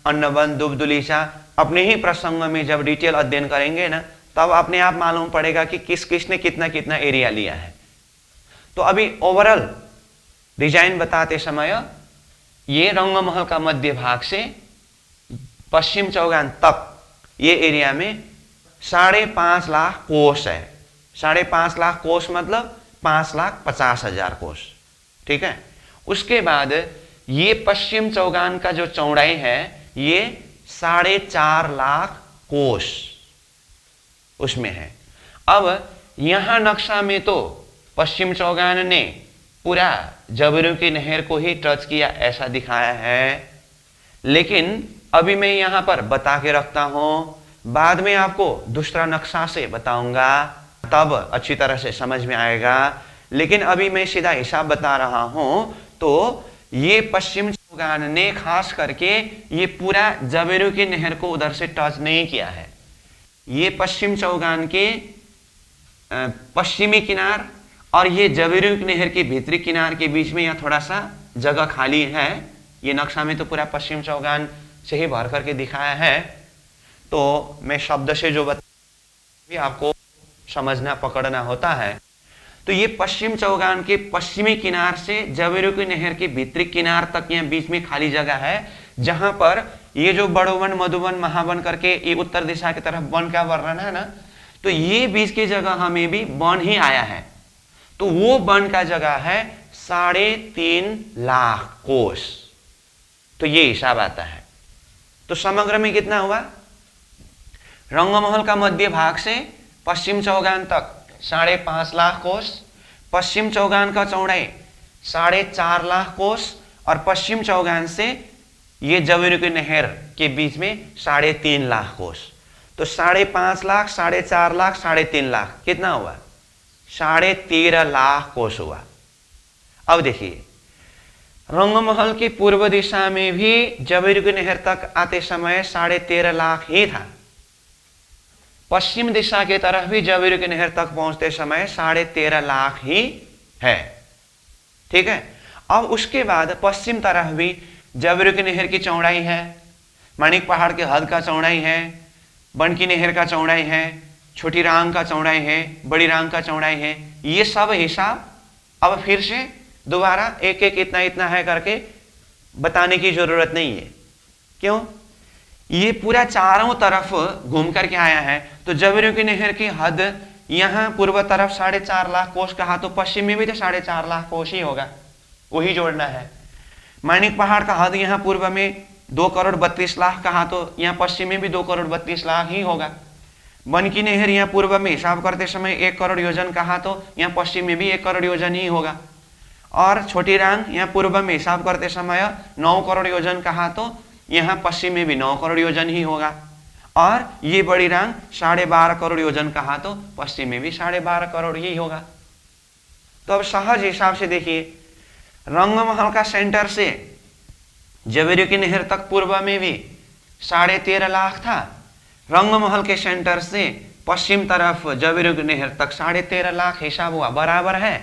अन्नवन दुबदुलीचा अपने ही प्रसंग में जब डिटेल अध्ययन करेंगे ना, तब अपने आप मालूम पड़ेगा कि किस किस ने कितना कितना एरिया लिया है। तो अभी ओवरऑल डिजाइन बताते समय ये रंगमहल का मध्य भाग से पश्चिम चौगान तक ये एरिया में 5.5 लाख कोष है। 5.5 लाख कोष मतलब 5,50,000 कोष। ठीक है। उसके बाद ये पश्चिम चौगान का जो चौड़ाई है ये 4.5 लाख कोष उसमें है। अब यहां नक्शा में तो पश्चिम चौगान ने पूरा जबरू की नहर को ही टच किया ऐसा दिखाया है, लेकिन अभी मैं यहां पर बता के रखता हूं, बाद में आपको दूसरा नक्शा से बताऊंगा तब अच्छी तरह से समझ में आएगा। लेकिन अभी मैं सीधा हिसाब बता रहा हूं। तो ये पश्चिम चौगान ने खास करके ये पूरा जबरू की नहर को उधर से टच नहीं किया है। ये पश्चिम चौगान के पश्चिमी किनार और ये जबरू की नहर के भीतरी किनार के बीच में यह थोड़ा सा जगह खाली है। ये नक्शा में तो पूरा पश्चिम चौगान से ही भर करके दिखाया है। तो मैं शब्द से जो बता भी आपको समझना पकड़ना होता है। तो ये पश्चिम चौगान के पश्चिमी किनार से जबरू की नहर के भीतरी किनार तक यहाँ बीच में खाली जगह है, जहां पर ये जो बड़ोवन मधुवन महावन करके ये उत्तर दिशा की तरफ वन का वर्णन है ना, तो ये बीच की जगह हमें भी वन ही आया है। तो वो वन का जगह है 3.5 लाख कोष। तो ये हिसाब आता है। तो समग्र में कितना हुआ? रंगमहल का मध्य भाग से पश्चिम चौगान तक 5.5 लाख कोष, पश्चिम चौगान का चौड़ाई 4.5 लाख कोष और पश्चिम चौगान से ये जबरू की नहर के बीच में 3.5 लाख कोष। तो 5.5 लाख 4.5 लाख 3.5 लाख कितना हुआ? 13.5 लाख कोष हुआ। अब देखिए रंगमहल की पूर्व दिशा में भी जबरू की नहर तक आते समय 13.5 लाख ही था। पश्चिम दिशा की तरफ भी जबरू की नहर तक पहुंचते समय 13.5 लाख ही है। ठीक है। अब उसके बाद पश्चिम तरफ भी जबरू की नहर की चौड़ाई है, माणिक पहाड़ के हद का चौड़ाई है, बनकी नहर का चौड़ाई है, छोटी रांग का चौड़ाई है, बड़ी रांग का चौड़ाई है। ये सब हिसाब अब फिर से दोबारा एक एक इतना इतना है करके बताने की जरूरत नहीं है। क्यों? ये पूरा चारों तरफ घूम करके आया है। तो जबेरू की नहर की हद यहाँ पूर्व तरफ 4.5 लाख कोस कहा तो पश्चिम में भी तो 4.5 लाख कोस ही होगा, वही जोड़ना है। माणिक पहाड़ का हद यहाँ पूर्व में 2,32,00,000 कहा तो यहाँ पश्चिम में भी 2,32,00,000 ही होगा। बन की नहर यहाँ पूर्व में हिसाब करते समय 1 करोड़ योजन कहा तो यहाँ पश्चिम में भी 1 करोड़ योजन ही होगा। और छोटी रांग यहाँ पूर्व में हिसाब करते समय 9 करोड़ योजन कहा तो यहाँ पश्चिम में भी 9 करोड़ योजन ही होगा। और ये बड़ी रांग 12.5 करोड़ योजन कहा तो पश्चिम में भी 12.5 करोड़ ही होगा। तो अब सहज हिसाब से देखिए, रंगमहल का सेंटर से जबेरू की नहर तक पूर्व में भी 13.5 लाख था, रंगमहल के सेंटर से पश्चिम तरफ जबेरू की नहर तक 13.5 लाख हिसाब हुआ, बराबर है।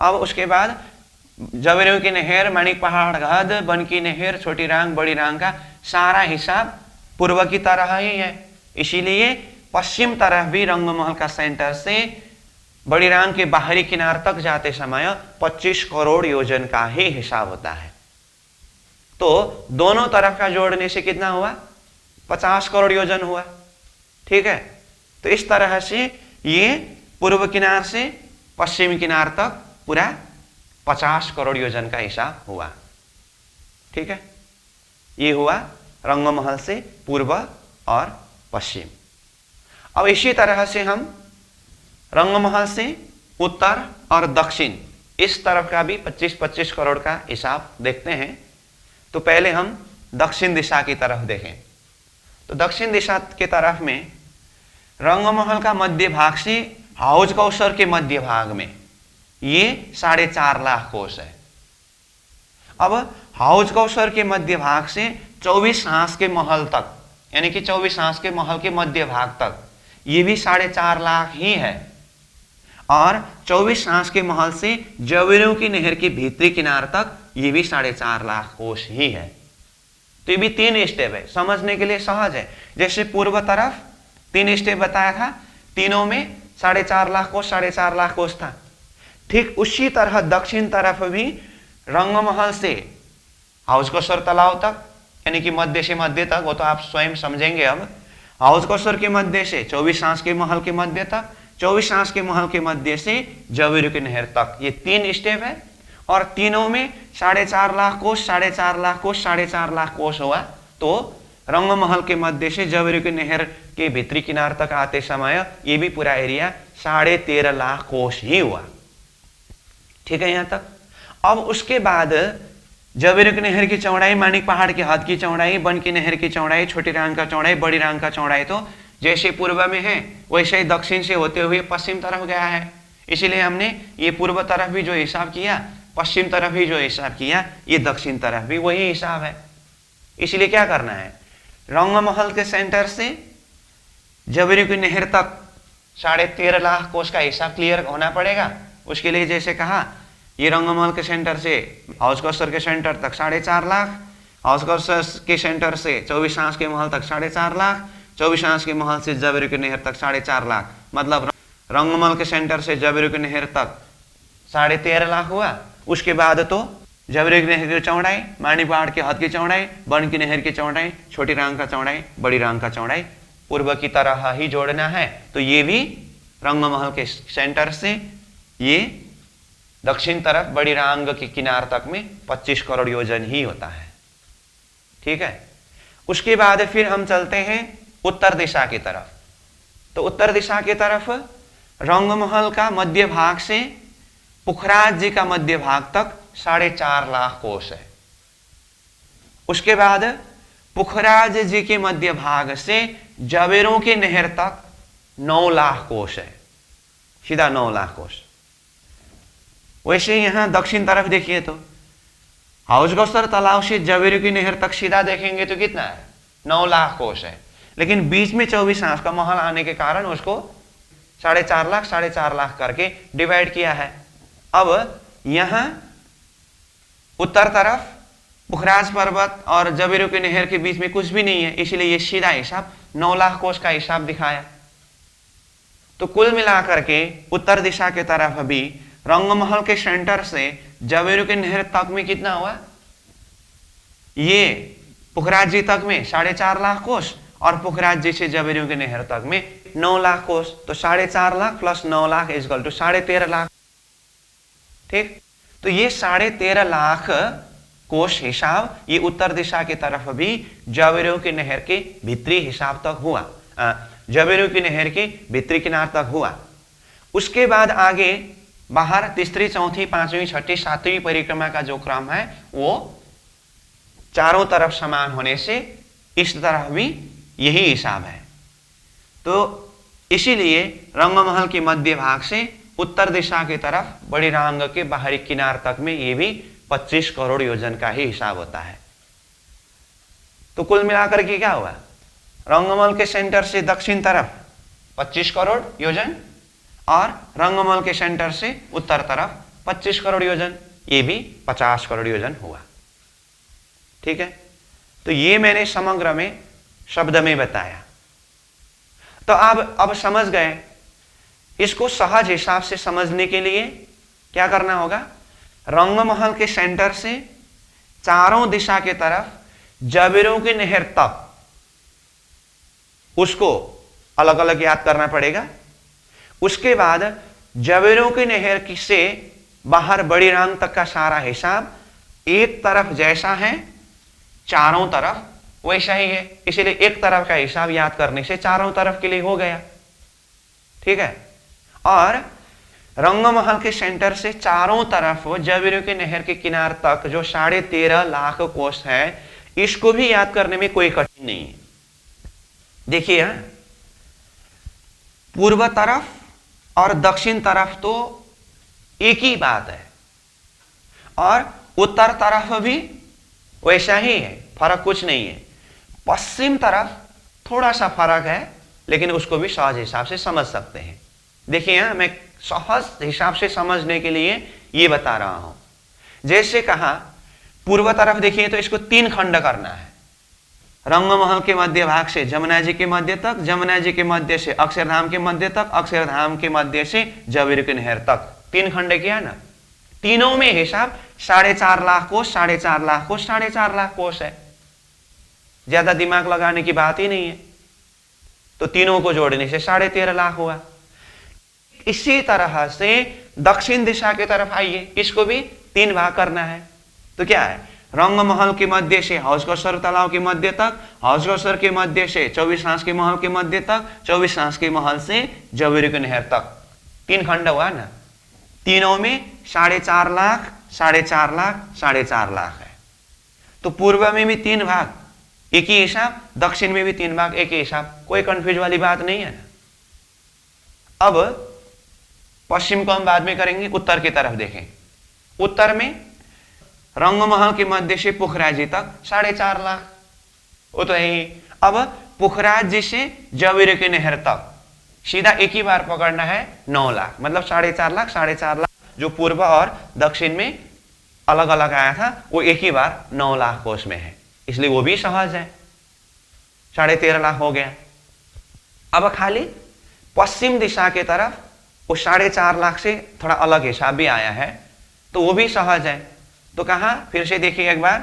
अब उसके बाद जबेरू की नहर, माणिक पहाड़ हद, बन की नहर, छोटी रांग, बड़ी रांग का सारा हिसाब पूर्व की तरह ही है। इसीलिए पश्चिम तरफ भी रंगमहल का सेंटर से बड़ी रांग के बाहरी किनार तक जाते समय 25 करोड़ योजन का ही हिसाब होता है। तो दोनों तरफ का जोड़ने से कितना हुआ? 50 करोड़ योजन हुआ। ठीक है, तो इस तरह से ये पूर्व किनार से पश्चिमी किनार तक पूरा 50 करोड़ योजन का हिसाब हुआ। ठीक है, ये हुआ रंगमहल से पूर्व और पश्चिम। अब इसी तरह से हम रंगमहल से उत्तर और दक्षिण इस तरफ का भी 25-25 करोड़ का हिसाब देखते हैं। तो पहले हम दक्षिण दिशा की तरफ देखें। तो दक्षिण दिशा के तरफ में रंगमहल का मध्य भाग से हाउज कौसर के मध्य भाग में ये 4.5 लाख कोस है। अब हाउज कौसर के मध्य भाग से 24 हांस के महल तक, यानी कि 24 हांस के महल के मध्य भाग तक ये भी 4.5 लाख ही है। और 24 हांस के महल से जबेरू की नहर के भीतरी किनार तक ये भी 4.5 लाख कोस ही है। तो ये भी 3 स्टेप है, समझने के लिए सहज है। जैसे पूर्व तरफ 3 स्टेप बताया था, तीनों में 4.5 लाख कोस 4.5 लाख कोस था। ठीक उसी तरह दक्षिण तरफ भी रंगमहल से हाउस कौसर तालाब तक, यानी कि मध्य से मध्य तक, वो तो आप स्वयं समझेंगे। अब हाउस कौसर के मध्य से 24 हांस के महल के मध्य तक, 24 हांस के महल के मध्य से जबेरू की नहर तक, ये 3 स्टेप है। और तीनों में 4.5 लाख कोस 4.5 लाख कोस 4.5 लाख कोस हुआ। तो रंगमहल के मध्य से जबेरू की नहर के भीतरी किनार तक आते समय ये भी पूरा एरिया 13.5 लाख कोस ही हुआ। ठीक है, यहां तक। अब उसके बाद जबेरू की नहर की चौड़ाई, माणिक पहाड़ की हद की चौड़ाई, बन की नहर की चौड़ाई, छोटी रांग का चौड़ाई, बड़ी रांग का चौड़ाई तो जैसे पूर्व में है वैसे ही दक्षिण से होते हुए पश्चिम तरफ गया है। इसीलिए हमने ये पूर्व तरफ भी जो हिसाब किया, पश्चिम तरफ भी जो हिसाब किया, ये दक्षिण तरफ भी वही हिसाब है। इसलिए क्या करना है, रंगमहल के सेंटर से जबेरू की नहर तक 13.5 लाख कोस का हिसाब क्लियर होना पड़ेगा। उसके लिए जैसे कहा, ये रंगमहल के सेंटर से हाउस कौसर के सेंटर तक 4.5 लाख, हाउस कौसर के सेंटर से 24 हांस के महल तक 4.5 लाख, 24 हांस के महल से जबेरू की नहर तक 4.5 लाख, मतलब रंगमहल के सेंटर से जबेरू की नहर तक 13.5 लाख हुआ। उसके बाद तो जबेरू की नहर की चौड़ाई, माणिक पहाड़ की हद की चौड़ाई, बन की नहर की चौड़ाई, छोटी रांग का चौड़ाई, बड़ी रांग का चौड़ाई पूर्व की तरह ही जोड़ना है। तो ये भी रंगमहल के सेंटर से ये दक्षिण तरफ बड़ी रांग के किनार तक में 25 करोड़ योजन ही होता है। ठीक है, उसके बाद फिर हम चलते हैं उत्तर दिशा की तरफ। तो उत्तर दिशा की तरफ रंगमहल का मध्य भाग से पुखराज जी का मध्य भाग तक 4.5 लाख कोस है। उसके बाद पुखराज जी के मध्य भाग से जबेरू की नहर तक 9 लाख कोस है, सीधा 9 लाख कोस। वैसे यहां दक्षिण तरफ देखिए तो हाउस कौसर तालाब से जबेरू की नहर तक सीधा देखेंगे तो कितना है, 9 लाख कोस है। लेकिन बीच में 24 हांस का महल आने के कारण उसको 4.5 लाख करके डिवाइड किया है। अब यहां उत्तर तरफ पुखराज पर्वत और जबेरू की नहर के बीच में कुछ भी नहीं है, इसलिए ये सीधा हिसाब 9 लाख कोस का हिसाब दिखाया। तो कुल मिलाकर के उत्तर दिशा के तरफ भी रंगमहल के सेंटर से जबेरू की नहर तक में कितना हुआ, ये पुखराज जी तक में 4.5 लाख कोस और पुखराज जी से जबेरियों की नहर तक में 9 लाख कोस। तो 4.5 lakh plus 9 lakh equal to 13.5 lakh. ठीक, तो ये 13.5 लाख कोस हिसाब ये उत्तर दिशा की तरफ भी जबेरियों की नहर के भीतरी हिसाब तक हुआ, जबेरियों की नहर के भीतरी किनार तक हुआ। उसके बाद आगे बाहर तीसरी, चौथी, पांचवी, छठी, सातवीं परिक्रमा का जो क्रम है वो चारों तरफ समान होने से इस तरफ भी यही हिसाब है। तो इसीलिए रंगमहल के मध्य भाग से उत्तर दिशा की तरफ बड़ी रांग के बाहरी किनार तक में ये भी 25 करोड़ योजन का ही हिसाब होता है। तो कुल मिलाकर के क्या हुआ, रंगमहल के सेंटर से दक्षिण तरफ 25 करोड़ योजन और रंगमहल के सेंटर से उत्तर तरफ 25 करोड़ योजन, ये भी 50 करोड़ योजन हुआ। ठीक है, तो ये मैंने समग्र में शब्द में बताया। तो अब समझ गए, इसको सहज हिसाब से समझने के लिए क्या करना होगा, रंगमहल के सेंटर से चारों दिशा के तरफ जबेरों की नहर तक उसको अलग अलग याद करना पड़ेगा। उसके बाद जबेरों की नहर की से बाहर बड़ी रांग तक का सारा हिसाब एक तरफ जैसा है चारों तरफ वैसा ही है, इसीलिए एक तरफ का हिसाब याद करने से चारों तरफ के लिए हो गया। ठीक है, और रंगमहल के सेंटर से चारों तरफ जबेरों की नहर के किनार तक जो 13.5 लाख कोस है, इसको भी याद करने में कोई कठिन नहीं है। देखिए, पूर्व तरफ और दक्षिण तरफ तो एक ही बात है और उत्तर तरफ भी वैसा ही है, फर्क कुछ नहीं है। पश्चिम तरफ थोड़ा सा फर्क है, लेकिन उसको भी सहज हिसाब से समझ सकते हैं। देखिए, मैं सहज हिसाब से समझने के लिए ये बता रहा हूं। जैसे कहा पूर्व तरफ, देखिए तो इसको 3 खंड करना है। रंगमहल के मध्य भाग से जमुना जी के मध्य तक, जमुना जी के मध्य से अक्षरधाम के मध्य तक, अक्षरधाम के मध्य से जबेरियों की नहर तक 3 खंड किया ना। तीनों में हिसाब 4.5 लाख कोस, 4.5 लाख कोस, 4.5 लाख कोस है। ज्यादा दिमाग लगाने की बात ही नहीं है। तो तीनों को जोड़ने से 13.5 लाख हुआ। इसी तरह से दक्षिण दिशा की तरफ आइए, इसको भी 3 भाग करना है। तो क्या है, रंगमहल के मध्य से हौजगसर तालाब के मध्य तक, हौजगसर के मध्य से 24 हांस के महल के मध्य तक, 24 हांस के महल से जबेरियों की नहर तक 3 खंड हुआ ना। तीनों में 4.5 लाख, 4.5 लाख, 4.5 लाख है। तो पूर्व में भी 3 भाग एक ही हिसाब, दक्षिण में भी 3 भाग एक ही हिसाब, कोई कंफ्यूज वाली बात नहीं है ना। अब पश्चिम को हम बाद में करेंगे, उत्तर की तरफ देखें। उत्तर में रंगमहल के मध्य से पुखराज जी तक 4.5 लाख, वो तो है ही। अब पुखराज जी से जबेरियों की नहर तक सीधा एक ही बार पकड़ना है 9 लाख, मतलब 4.5 लाख, 4.5 लाख जो पूर्व और दक्षिण में अलग अलग आया था वो एक ही बार 9 लाख कोस में है, इसलिए वो भी सहज है, 13.5 लाख हो गया। अब खाली पश्चिम दिशा की तरफ वो 4.5 लाख से थोड़ा अलग हिसाब भी आया है, तो वो भी सहज है। तो कहा, फिर से देखिए एक बार,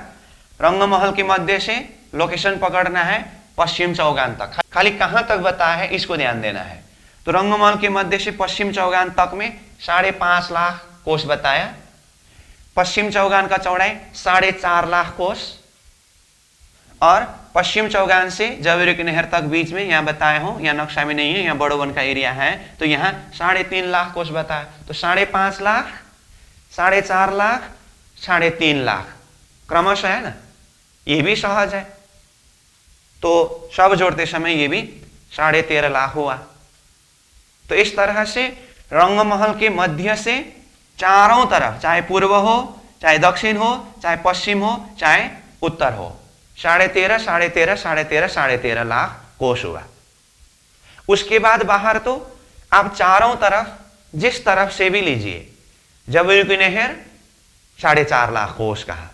रंगमहल के मध्य से लोकेशन पकड़ना है पश्चिम चौगान तक। खाली कहां तक बताया है इसको ध्यान देना है। तो रंगमहल के मध्य से पश्चिम चौगान तक में 5.5 लाख कोस बताया। पश्चिम चौगान का चौड़ाई 4.5 लाख कोस और पश्चिम चौगान से जबेरियों की नहर तक बीच में यहाँ बताया हूं, यहाँ नक्शा में नहीं है, यहाँ बड़ोवन का एरिया है, तो यहाँ 3.5 लाख कोस बताया। तो 5.5 लाख, 4.5 लाख, 3.5 लाख क्रमशः है ना, ये भी सहज है। तो सब जोड़ते समय ये भी 13.5 लाख हुआ। तो इस तरह से रंगमहल के मध्य से चारों तरफ, चाहे पूर्व हो, चाहे दक्षिण हो, चाहे पश्चिम हो, चाहे उत्तर हो, 13.5, 13.5, 13.5, 13.5 लाख कोस हुआ। उसके बाद बाहर तो आप चारों तरफ जिस तरफ से भी लीजिए, जबेरियों की नहर 4.5 लाख कोस कहा,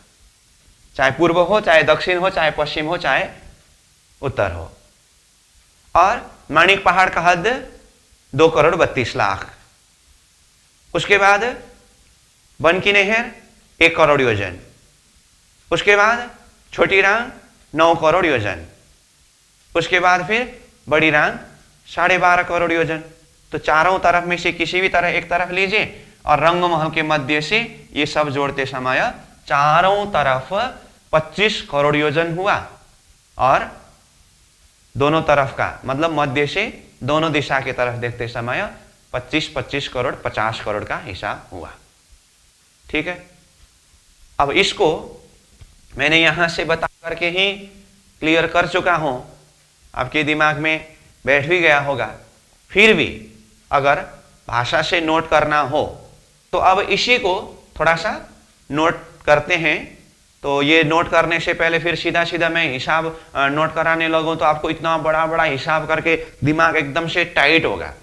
चाहे पूर्व हो, चाहे दक्षिण हो, चाहे पश्चिम हो, चाहे उत्तर हो। और माणिक पहाड़ का हद 2.32 करोड़। उसके बाद बन की नहर 1 करोड़ योजन। उसके बाद छोटी रांग 9 करोड़ योजन। उसके बाद फिर बड़ी रांग 12.5 करोड़ योजन। तो चारों तरफ में से किसी भी तरह एक तरफ लीजिए और रंगमहल के मध्य से ये सब जोड़ते समय चारों तरफ 25 करोड़ योजन हुआ, और दोनों तरफ का मतलब मध्य से दोनों दिशा की तरफ देखते समय 25 करोड़ 50 करोड़ का हिसाब हुआ। ठीक है, अब इसको मैंने यहां से बता करके ही क्लियर कर चुका हूं, आपके दिमाग में बैठ भी गया होगा। फिर भी अगर भाषा से नोट करना हो तो अब इसी को थोड़ा सा नोट करते हैं। तो ये नोट करने से पहले फिर सीधा सीधा मैं हिसाब नोट कराने लगूं तो आपको इतना बड़ा बड़ा हिसाब करके दिमाग एकदम से टाइट होगा,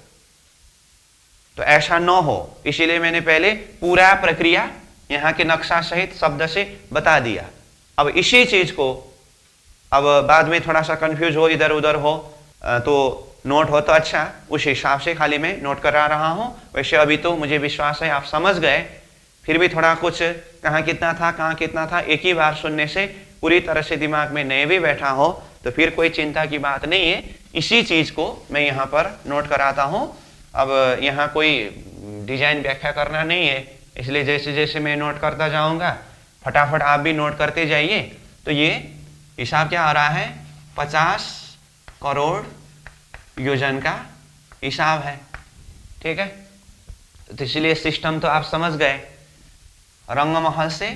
तो ऐसा न हो, इसीलिए मैंने पहले पूरा प्रक्रिया यहाँ के नक्शा सहित शब्द से बता दिया। अब इसी चीज को अब बाद में थोड़ा सा कंफ्यूज हो, इधर उधर हो तो नोट हो तो अच्छा, उस हिसाब से खाली मैं नोट करा रहा हूं। वैसे अभी तो मुझे विश्वास है आप समझ गए, फिर भी थोड़ा कुछ कहाँ कितना था एक ही बार सुनने से पूरी तरह से दिमाग में नहीं भी बैठा हो तो फिर कोई चिंता की बात नहीं है। इसी चीज को मैं यहाँ पर नोट कराता हूँ। अब यहाँ कोई डिजाइन व्याख्या करना नहीं है, इसलिए जैसे जैसे मैं नोट करता जाऊंगा फटाफट आप भी नोट करते जाइए। तो ये हिसाब क्या आ रहा है, 50 करोड़ योजन का हिसाब है। ठीक है, तो इसलिए सिस्टम तो आप समझ गए, रंगमहल से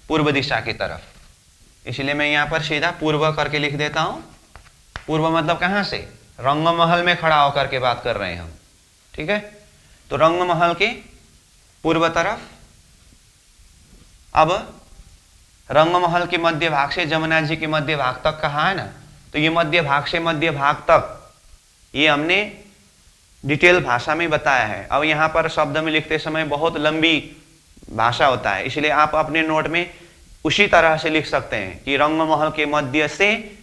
पूर्व दिशा की तरफ, इसलिए मैं यहाँ पर सीधा पूर्व करके लिख देता हूं। पूर्व मतलब कहां से, रंगमहल में खड़ा होकर के बात कर रहे हैं हम। ठीक है, तो रंगमहल के पूर्व तरफ। अब रंगमहल के मध्य भाग से जमुना जी के मध्य भाग तक कहा है ना, तो ये मध्य भाग से मध्य भाग तक ये हमने डिटेल भाषा में बताया है। अब यहाँ पर शब्द में लिखते समय बहुत लंबी भाषा होता है, इसलिए आप अपने नोट में उसी तरह से लिख सकते हैं कि रंगमहल के मध्य से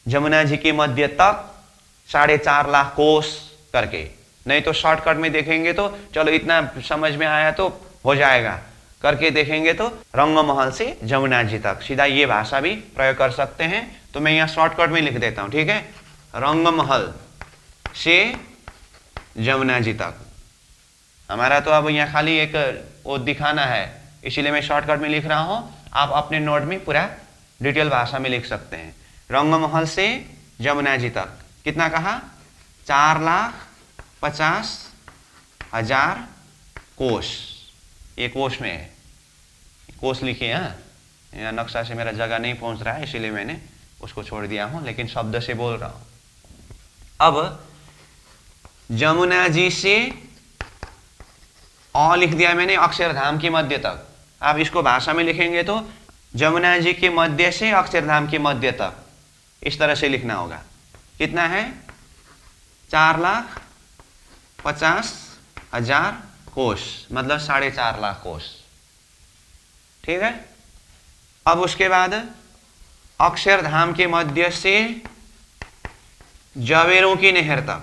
जमुना जी के मध्य तक 4.5 लाख कोस करके। नहीं तो शॉर्टकट में देखेंगे तो चलो इतना समझ में आया तो हो जाएगा, करके देखेंगे तो रंगमहल से जमुना जी तक, सीधा ये भाषा भी प्रयोग कर सकते हैं। तो मैं यहाँ शॉर्टकट में लिख देता हूँ। ठीक है, रंगमहल से जमुना जी तक। हमारा तो अब यहाँ खाली एक वो दिखाना है, इसीलिए मैं शॉर्टकट में लिख रहा हूँ। आप अपने नोट में पूरा डिटेल भाषा में लिख सकते हैं। रंगमहल से जमुना जी तक कितना कहा, 4,50,000 कोस। ये कोस में है, कोस लिखिए। हाँ, यहाँ नक्शा से मेरा जगह नहीं पहुंच रहा है, इसीलिए मैंने उसको छोड़ दिया हूं, लेकिन शब्द से बोल रहा हूं। अब जमुना जी से लिख दिया मैंने अक्षरधाम के मध्य तक। आप इसको भाषा में लिखेंगे तो जमुना जी के मध्य से अक्षरधाम के मध्य तक, इस तरह से लिखना होगा। कितना है, 4,50,000 कोस, मतलब 4.5 लाख कोस। ठीक है, अब उसके बाद अक्षरधाम के मध्य से जवेरों की नहर तक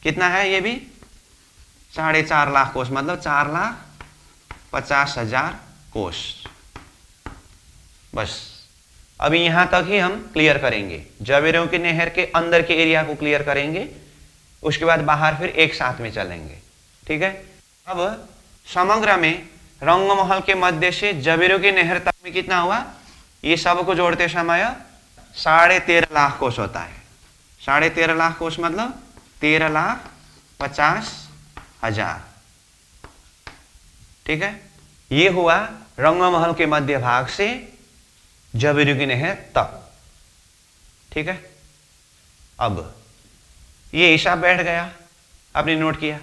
कितना है, ये भी 4.5 लाख कोस, मतलब 4,50,000 कोस। बस अभी यहां तक ही हम क्लियर करेंगे, जवेरों की नहर के अंदर के एरिया को क्लियर करेंगे, उसके बाद बाहर फिर एक साथ में चलेंगे। ठीक है, अब समग्र में रंगमहल के मध्य से जवेरों की नहर तक में कितना हुआ, ये सब को जोड़ते समय 13.5 लाख कोस होता है। 13.5 लाख कोस मतलब 13,50,000। ठीक है, ये हुआ रंगमहल के मध्य भाग से जवेरों की नहर तक। ठीक है, अब ये हिसाब बैठ गया, आपने नोट किया।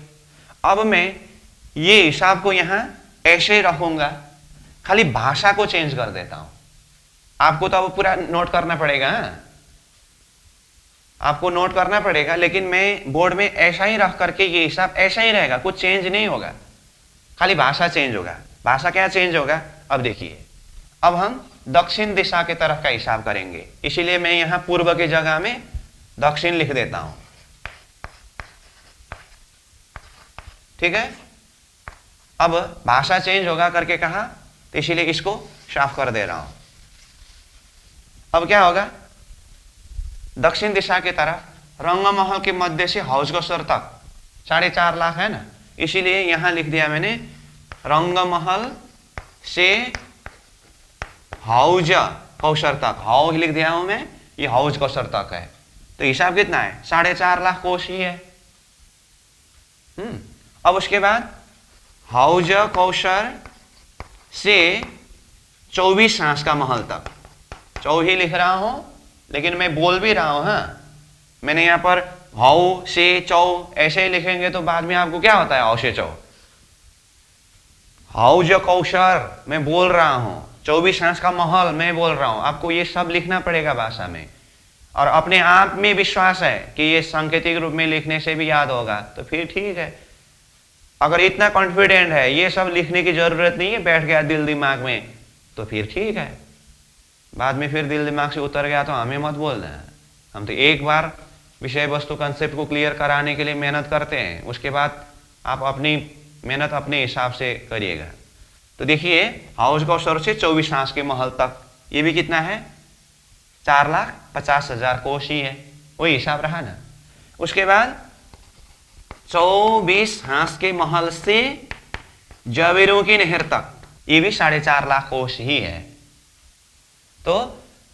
अब मैं ये हिसाब को यहां ऐसे रखूंगा, खाली भाषा को चेंज कर देता हूं। आपको तो अब पूरा नोट करना पड़ेगा, आपको नोट करना पड़ेगा, लेकिन मैं बोर्ड में ऐसा ही रख करके ये हिसाब ऐसा ही रहेगा, कुछ चेंज नहीं होगा, खाली भाषा चेंज होगा। भाषा क्या चेंज होगा, अब देखिए। अब हम दक्षिण दिशा के तरफ का हिसाब करेंगे, इसीलिए मैं यहां पूर्व की जगह में दक्षिण लिख देता हूं। ठीक है, अब भाषा चेंज होगा करके कहा, तो इसीलिए इसको साफ कर दे रहा हूं। अब क्या होगा, दक्षिण दिशा की तरफ रंगमहल के मध्य से हौज कौशर तक 4.5 लाख है ना, इसीलिए यहां लिख दिया मैंने रंगमहल से हौज कौशर तक। हौज लिख दिया हूं मैं, ये हौज कौशर तक है। तो हिसाब कितना है, 4.5 लाख कोष ही है। अब उसके बाद हौज कौशर से 24 हांस का महल तक, 24 ही लिख रहा हूं लेकिन मैं बोल भी रहा हूं। हाँ, मैंने यहां पर हौ से चौ ऐसे ही लिखेंगे तो बाद में आपको क्या होता है, हौ से चौ। हौज कौशर मैं बोल रहा हूं, 24 हांस का महल मैं बोल रहा हूं, आपको ये सब लिखना पड़ेगा भाषा में। और अपने आप में विश्वास है कि ये सांकेतिक रूप में लिखने से भी याद होगा तो फिर ठीक है। अगर इतना कॉन्फिडेंट है, ये सब लिखने की जरूरत नहीं है, बैठ गया दिल दिमाग में, तो फिर ठीक है। बाद में फिर दिल दिमाग से उतर गया तो हमें मत बोलना। हम तो एक बार विषय वस्तु कंसेप्ट को क्लियर कराने के लिए मेहनत करते हैं, उसके बाद आप अपनी मेहनत अपने हिसाब से करिएगा। तो देखिए, हौज कौशर से 24 हांस के महल तक, ये भी कितना है, 4,50,000 कोष ही है, वही हिसाब रहा ना। उसके बाद 24 हांस के महल से जवेरों की नहर तक, ये भी 4.5 लाख कोष ही है। तो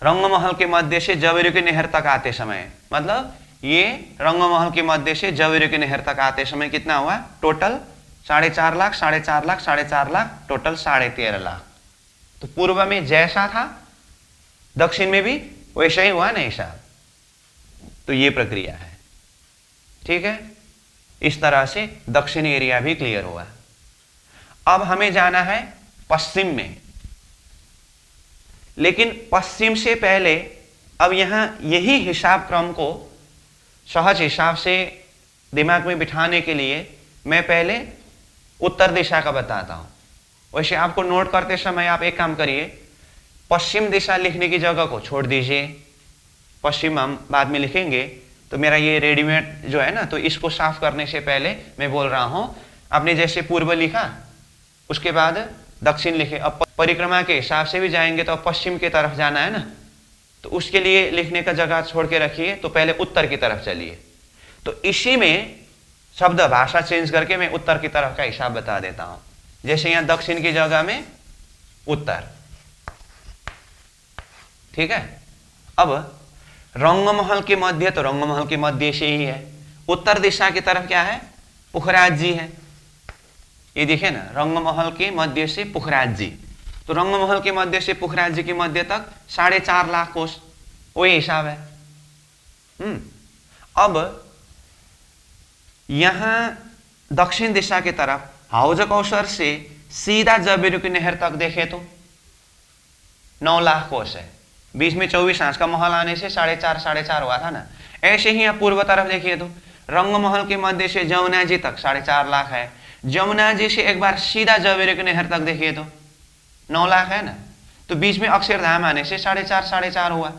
रंगमहल के मध्य से जवेरों की नहर तक आते समय, मतलब ये रंगमहल के मध्य से जवेरों की नहर तक आते समय कितना हुआ, टोटल 4.5 लाख, 4.5 लाख, 4.5 लाख, टोटल 13.5 लाख। तो पूर्व में जैसा था दक्षिण में भी वैसा ही हुआ ना हिसाब। तो ये प्रक्रिया है, ठीक है। इस तरह से दक्षिण एरिया भी क्लियर हुआ। अब हमें जाना है पश्चिम में, लेकिन पश्चिम से पहले अब यहां यही हिसाब क्रम को सहज हिसाब से दिमाग में बिठाने के लिए मैं पहले उत्तर दिशा का बताता हूं। वैसे आपको नोट करते समय आप एक काम करिए, पश्चिम दिशा लिखने की जगह को छोड़ दीजिए, पश्चिम हम बाद में लिखेंगे। तो मेरा ये रेडीमेड जो है ना, तो इसको साफ करने से पहले मैं बोल रहा हूं, आपने जैसे पूर्व लिखा उसके बाद दक्षिण लिखे, अब परिक्रमा के हिसाब से भी जाएंगे तो अब पश्चिम की तरफ जाना है ना, तो उसके लिए लिखने का जगह छोड़ के रखिए, तो पहले उत्तर की तरफ चलिए। तो इसी में शब्द भाषा चेंज करके मैं उत्तर की तरफ का हिसाब बता देता हूं। जैसे यहां दक्षिण की जगह में उत्तर, ठीक है। अब रंगमहल के मध्य, तो रंगमहल के मध्य से ही है। उत्तर दिशा की तरफ क्या है, पुखराज जी है, ये देखिए ना, रंगमहल के मध्य से पुखराज जी। तो रंगमहल के मध्य से पुखराज जी के मध्य तक 4.5 लाख कोष, वही हिसाब है। अब यहां दक्षिण दिशा की तरफ हौज कौशर से सीधा जवेरू की नहर तक देखे तो 9 लाख कोष है। बीच में 24 हांस का महल आने से 4.5 हुआ था ना। ऐसे ही आप पूर्व तरफ देखिए तो रंगमहल के मध्य से जमुना जी तक 4.5 लाख है। जमुना जी से एक बार सीधा जवेरू की नहर तक देखिए तो 9 लाख है ना। तो बीच में अक्षरधाम आने से 4.5 हुआ।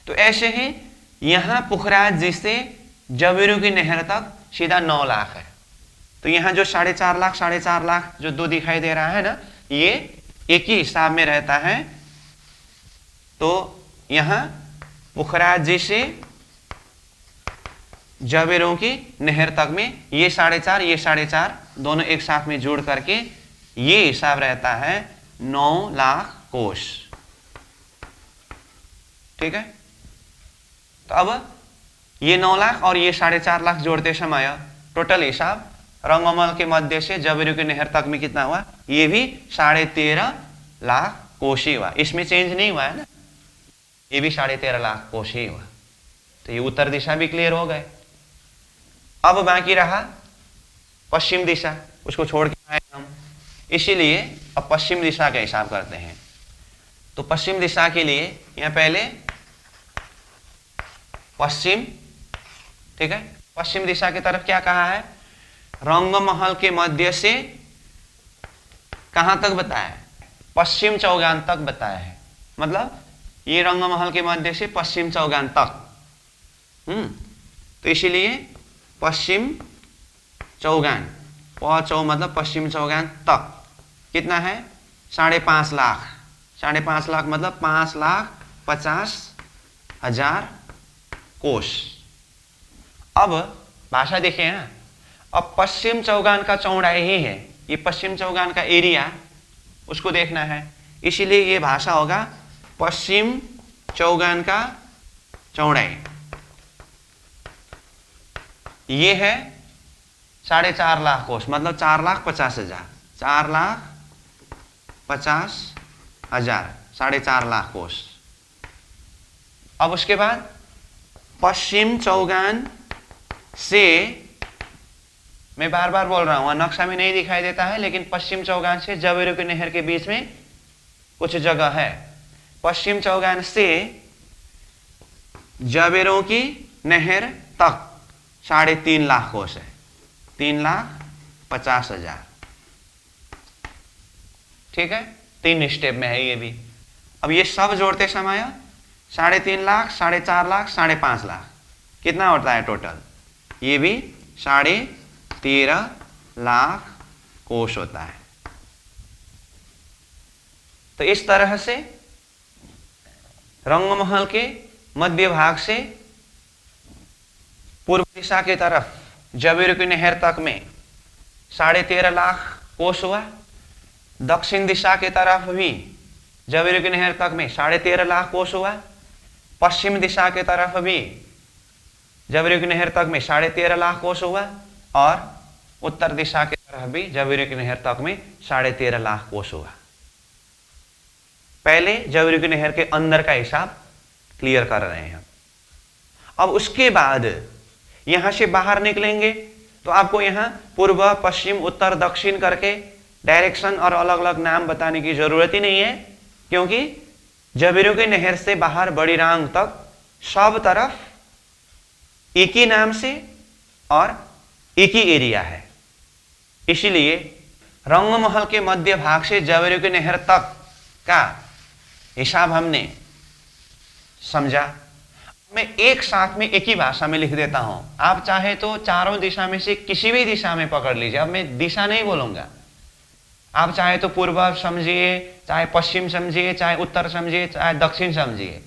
तो ऐसे ही यहां पुखराज जी से जवेरू की नहर तक सीधा 9 लाख है। तो यहां जो 4.5 लाख जो दो दिखाई दे रहा है ना, ये एक ही हिसाब में रहता है। तो यहां पुखराज जी से जवेरों की नहर तक में ये 4.5 ये 4.5 दोनों एक साथ में जोड़ करके ये हिसाब रहता है 9 लाख कोष, ठीक है। तो अब ये 9 लाख और ये 4.5 लाख जोड़ते समय टोटल हिसाब रंगमहल के मध्य से जवेरू की नहर तक में कितना हुआ, ये भी 13.5 लाख कोष ही हुआ। इसमें चेंज नहीं हुआ है ना, ये भी 13.5 लाख कोष ही हुआ। तो ये उत्तर दिशा भी क्लियर हो गए। अब बाकी रहा पश्चिम दिशा, उसको छोड़ के आए हम, इसीलिए अब पश्चिम दिशा का हिसाब करते हैं। तो पश्चिम दिशा के लिए यहां पहले पश्चिम, ठीक है। पश्चिम दिशा की तरफ क्या कहा है, रंगमहल के मध्य से कहां तक बताया है, पश्चिम चौगान तक बताया है। मतलब ये रंगमहल के मध्य से पश्चिम चौगान तक। तो इसीलिए पश्चिम चौगान, पौचौ मतलब पश्चिम चौगान तक कितना है, 5.5 लाख। 5.5 लाख मतलब 5 लाख 50,000 कोस। अब भाषा देखिए ना, अब पश्चिम चौगान का चौड़ाई ही है, ये पश्चिम चौगान का एरिया, उसको देखना है, इसीलिए ये भाषा होगा पश्चिम चौगान का चौड़ाई। ये है 4.5 लाख कोस, मतलब 4,50,000, 4,50,000, 4.5 लाख कोस। अब उसके बाद पश्चिम चौगान से, मैं बार बार बोल रहा हूं, नक्शा में नहीं दिखाई देता है, लेकिन पश्चिम चौगान से जवेरों की नहर के बीच में कुछ जगह है। पश्चिम चौगान से जवेरों की नहर तक 3.5 लाख कोस है, 3,50,000। ठीक है, 3 स्टेप में है ये भी। अब ये सब जोड़ते समय 3.5 लाख, 4.5 लाख, 5.5 लाख, कितना होता है टोटल? ये भी 13.5 लाख कोस होता है। तो इस तरह से रंगमहल के मध्य भाग से पूर्व दिशा की तरफ जवेरों की नहर तक में 13.5 लाख कोस हुआ। दक्षिण दिशा की तरफ भी जवेरों की नहर तक में 13.5 लाख कोस हुआ। पश्चिम दिशा की तरफ भी जवेरों की नहर तक में 13.5 लाख कोस हुआ। और उत्तर दिशा की तरफ भी जवेरों की नहर तक में 13.5 लाख कोस हुआ। पहले जवेरों की नहर के अंदर का हिसाब क्लियर कर रहे हैं। अब उसके बाद यहां से बाहर निकलेंगे तो आपको यहां पूर्व, पश्चिम, उत्तर, दक्षिण करके डायरेक्शन और अलग अलग नाम बताने की जरूरत ही नहीं है, क्योंकि जवेरों की नहर से बाहर बड़ी रांग तक सब तरफ एक ही नाम से और एक ही एरिया है। इसीलिए रंगमहल के मध्य भाग से जवेरों की नहर तक का हिसाब हमने समझा। मैं एक साथ में एक ही भाषा में लिख देता हूं, आप चाहे तो चारों दिशा में से किसी भी दिशा में पकड़ लीजिए। अब मैं दिशा नहीं बोलूंगा, आप चाहे तो पूर्व समझिए, चाहे पश्चिम समझिए, चाहे उत्तर समझिए, चाहे दक्षिण समझिए,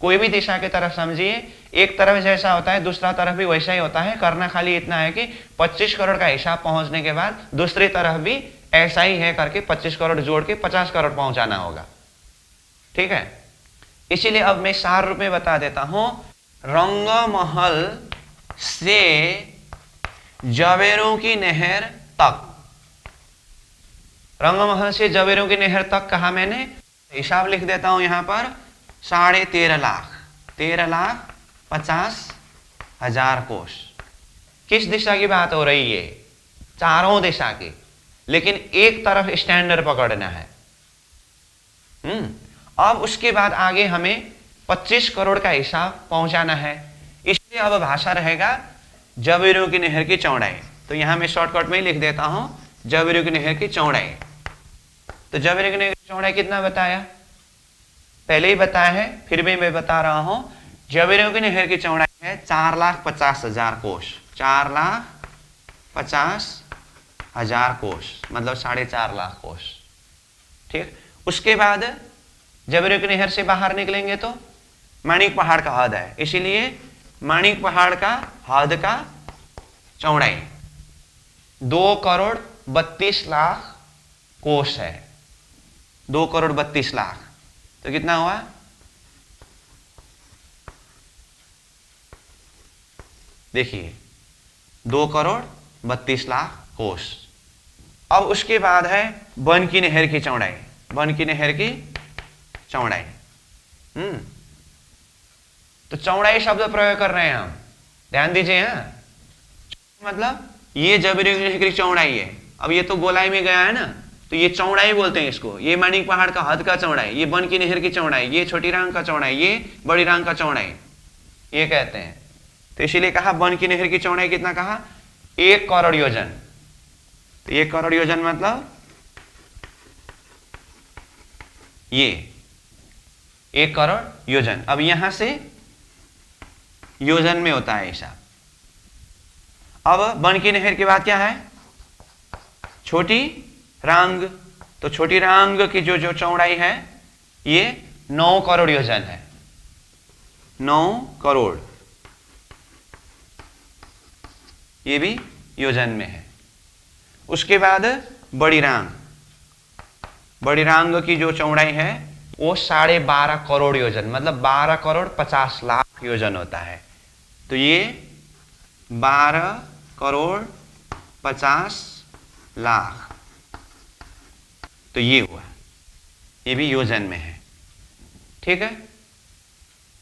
कोई भी दिशा की तरफ समझिए। एक तरफ जैसा होता है दूसरा तरफ भी वैसा ही होता है। करना खाली इतना है कि 25 करोड़ का हिसाब पहुंचने के बाद दूसरी तरफ भी ऐसा ही है करके 25 करोड़ जोड़ के 50 करोड़ पहुंचाना होगा। ठीक है, इसीलिए अब मैं सार रूप में बता देता हूं। रंगमहल से जवेरों की नहर तक, रंगमहल से जवेरों की नहर तक कहा मैंने, हिसाब लिख देता हूं यहां पर 13.5 लाख, 13,50,000 कोस। किस दिशा की बात हो रही है? चारों दिशा की, लेकिन एक तरफ स्टैंडर्ड पकड़ना है। अब उसके बाद आगे हमें 25 करोड़ का हिसाब पहुंचाना है। इसलिए अब भाषा रहेगा जवेरों की नहर की चौड़ाई। तो यहां मैं शॉर्टकट में ही लिख देता हूं जवेरों की नहर की चौड़ाई। तो जवेरों की नहर की चौड़ाई कितना बताया? पहले ही बताया है, फिर भी मैं बता रहा हूं। जवेरों की नहर की चौड़ाई है 4,50,000 कोस, 4,50,000 कोस, मतलब 4.5 लाख कोस। ठीक, उसके बाद जवेरों की नहर से बाहर निकलेंगे तो माणिक पहाड़ का हद है, इसीलिए माणिक पहाड़ का हद का चौड़ाई 2,32,00,000 कोस है। 2,32,00,000 तो कितना हुआ? देखिए 2,32,00,000 कोस। अब उसके बाद है वन की नहर की चौड़ाई, वन की नहर की चौड़ाई। तो चौड़ाई शब्द प्रयोग कर रहे हैं हम, ध्यान दीजिए। मतलब ये जवेरों की नहर की चौड़ाई है। अब ये तो गोलाई में गया है ना, तो ये चौड़ाई बोलते हैं इसको। ये माणिक पहाड़ का हद का चौड़ाई, ये वन की नहर की चौड़ाई, ये छोटी रांग का चौड़ाई, ये बड़ी रांग का चौड़ाई, ये कहते हैं। तो इसीलिए कहा वन की नहर की चौड़ाई कितना कहा? 1 करोड़ योजन। तो 1 करोड़ योजन मतलब ये 1 करोड़ योजन। अब यहां से योजन में होता है हिसाब। अब वन की नहर के बाद क्या है? छोटी रांग। तो छोटी रांग की जो चौड़ाई है ये 9 करोड़ योजन है। 9 करोड़, ये भी योजन में है। उसके बाद बड़ी रांग, बड़ी रांग की जो चौड़ाई है वो 12.5 करोड़ योजन, मतलब 12 करोड़ 50 लाख योजन होता है। तो ये 12 करोड़ 50 लाख, तो ये हुआ, ये भी योजन में है। ठीक है,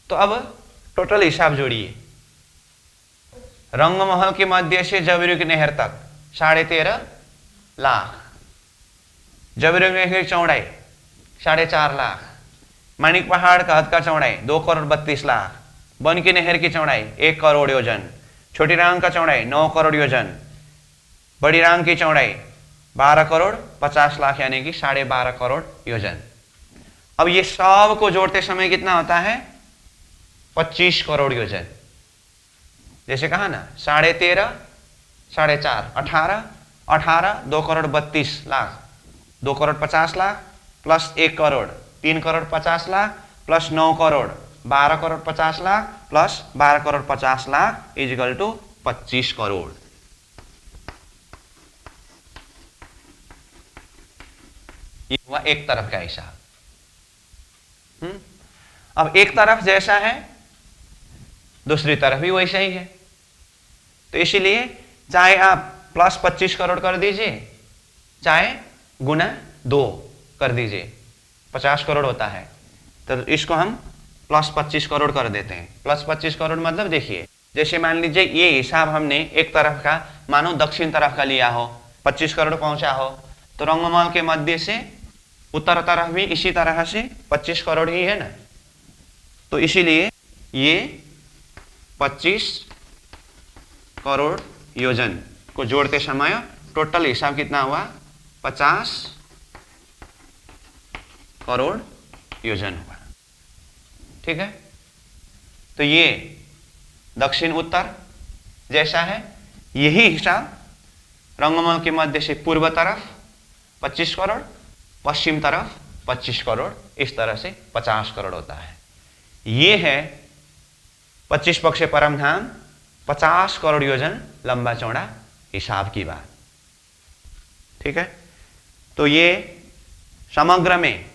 तो अब टोटल हिसाब जोड़िए। रंगमहल के मध्य से जबरुग नहर तक 13.5 लाख, जबरुग नहर की चौड़ाई 4.5 लाख, माणिक पहाड़ का हद का चौड़ाई 2 करोड़ 32 लाख, बन की नहर की चौड़ाई 1 करोड़ योजन, छोटी रांग का चौड़ाई 9 करोड़ योजन, बड़ी रांग की चौड़ाई 12 करोड़ 50 लाख, यानी कि 12.5 करोड़ योजन। अब ये सब को जोड़ते समय कितना होता है? 25 करोड़ योजन। जैसे कहा ना, 13.5, 4.5, 18, 18, 2 crore 32 lakh, 2 crore 50 lakh plus 1 crore 3 crore 50 lakh plus 9 crore 12 crore 50 lakh plus 12 crore 50 lakh is equal to 25 crore. ये हुआ एक तरफ का हिसाब। अब एक तरफ जैसा है दूसरी तरफ भी वैसा ही है, तो इसीलिए चाहे आप प्लस 25 करोड़ कर दीजिए, चाहे गुना 2 कर दीजिए, 50 करोड़ होता है, तो इसको हम प्लस 25 करोड़ कर देते हैं। प्लस 25 करोड़ मतलब देखिए, जैसे मान लीजिए ये हिसाब हमने एक तरफ का, मानो दक्षिण तरफ का लिया हो, 25 करोड़ पहुंचा हो, तो रंगमहल के मध्य से उत्तर तरफ भी इसी तरह से 25 करोड़ ही है ना, तो इसीलिए ये 25 करोड़ योजन को जोड़ते समय टोटल हिसाब कितना हुआ? 50 करोड़ योजन हुआ। ठीक है, तो ये दक्षिण उत्तर जैसा है, यही हिसाब रंगमहल के मध्य से पूर्व तरफ 25 करोड़, पश्चिम तरफ 25 करोड़, इस तरह से 50 करोड़ होता है। ये है 25 पक्ष परमधाम 50 करोड़ योजन लंबा चौड़ा हिसाब की बात। ठीक है, तो ये समग्र में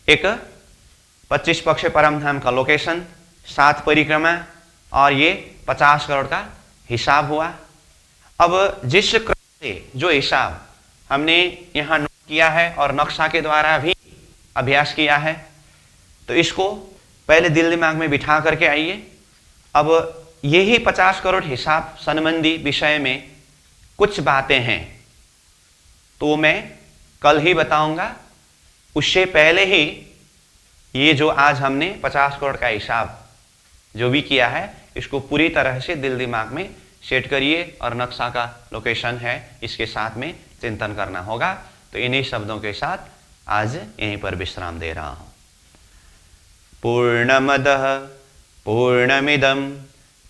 एक 25 पक्ष परमधाम का लोकेशन, 7 परिक्रमा और ये 50 करोड़ का हिसाब हुआ। अब जिस क्रम से जो हिसाब हमने यहाँ नोट किया है और नक्शा के द्वारा भी अभ्यास किया है, तो इसको पहले दिल दिमाग में बिठा करके आइए। अब यही 50 करोड़ हिसाब संबंधी विषय में कुछ बातें हैं तो मैं कल ही बताऊंगा। उससे पहले ही ये जो आज हमने 50 करोड़ का हिसाब जो भी किया है, इसको पूरी तरह से दिल दिमाग में सेट करिए और नक्शा का लोकेशन है इसके साथ में चिंतन करना होगा। तो इन्हीं शब्दों के साथ आज यहीं पर विश्राम दे रहा हूं। पूर्णमदः पूर्णमिदं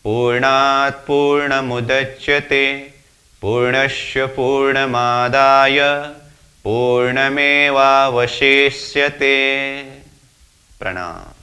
पूर्णात् पूर्णमुदच्यते पूर्णस्य पूर्णमादाय पूर्णमेवावशिष्यते। प्रणाम।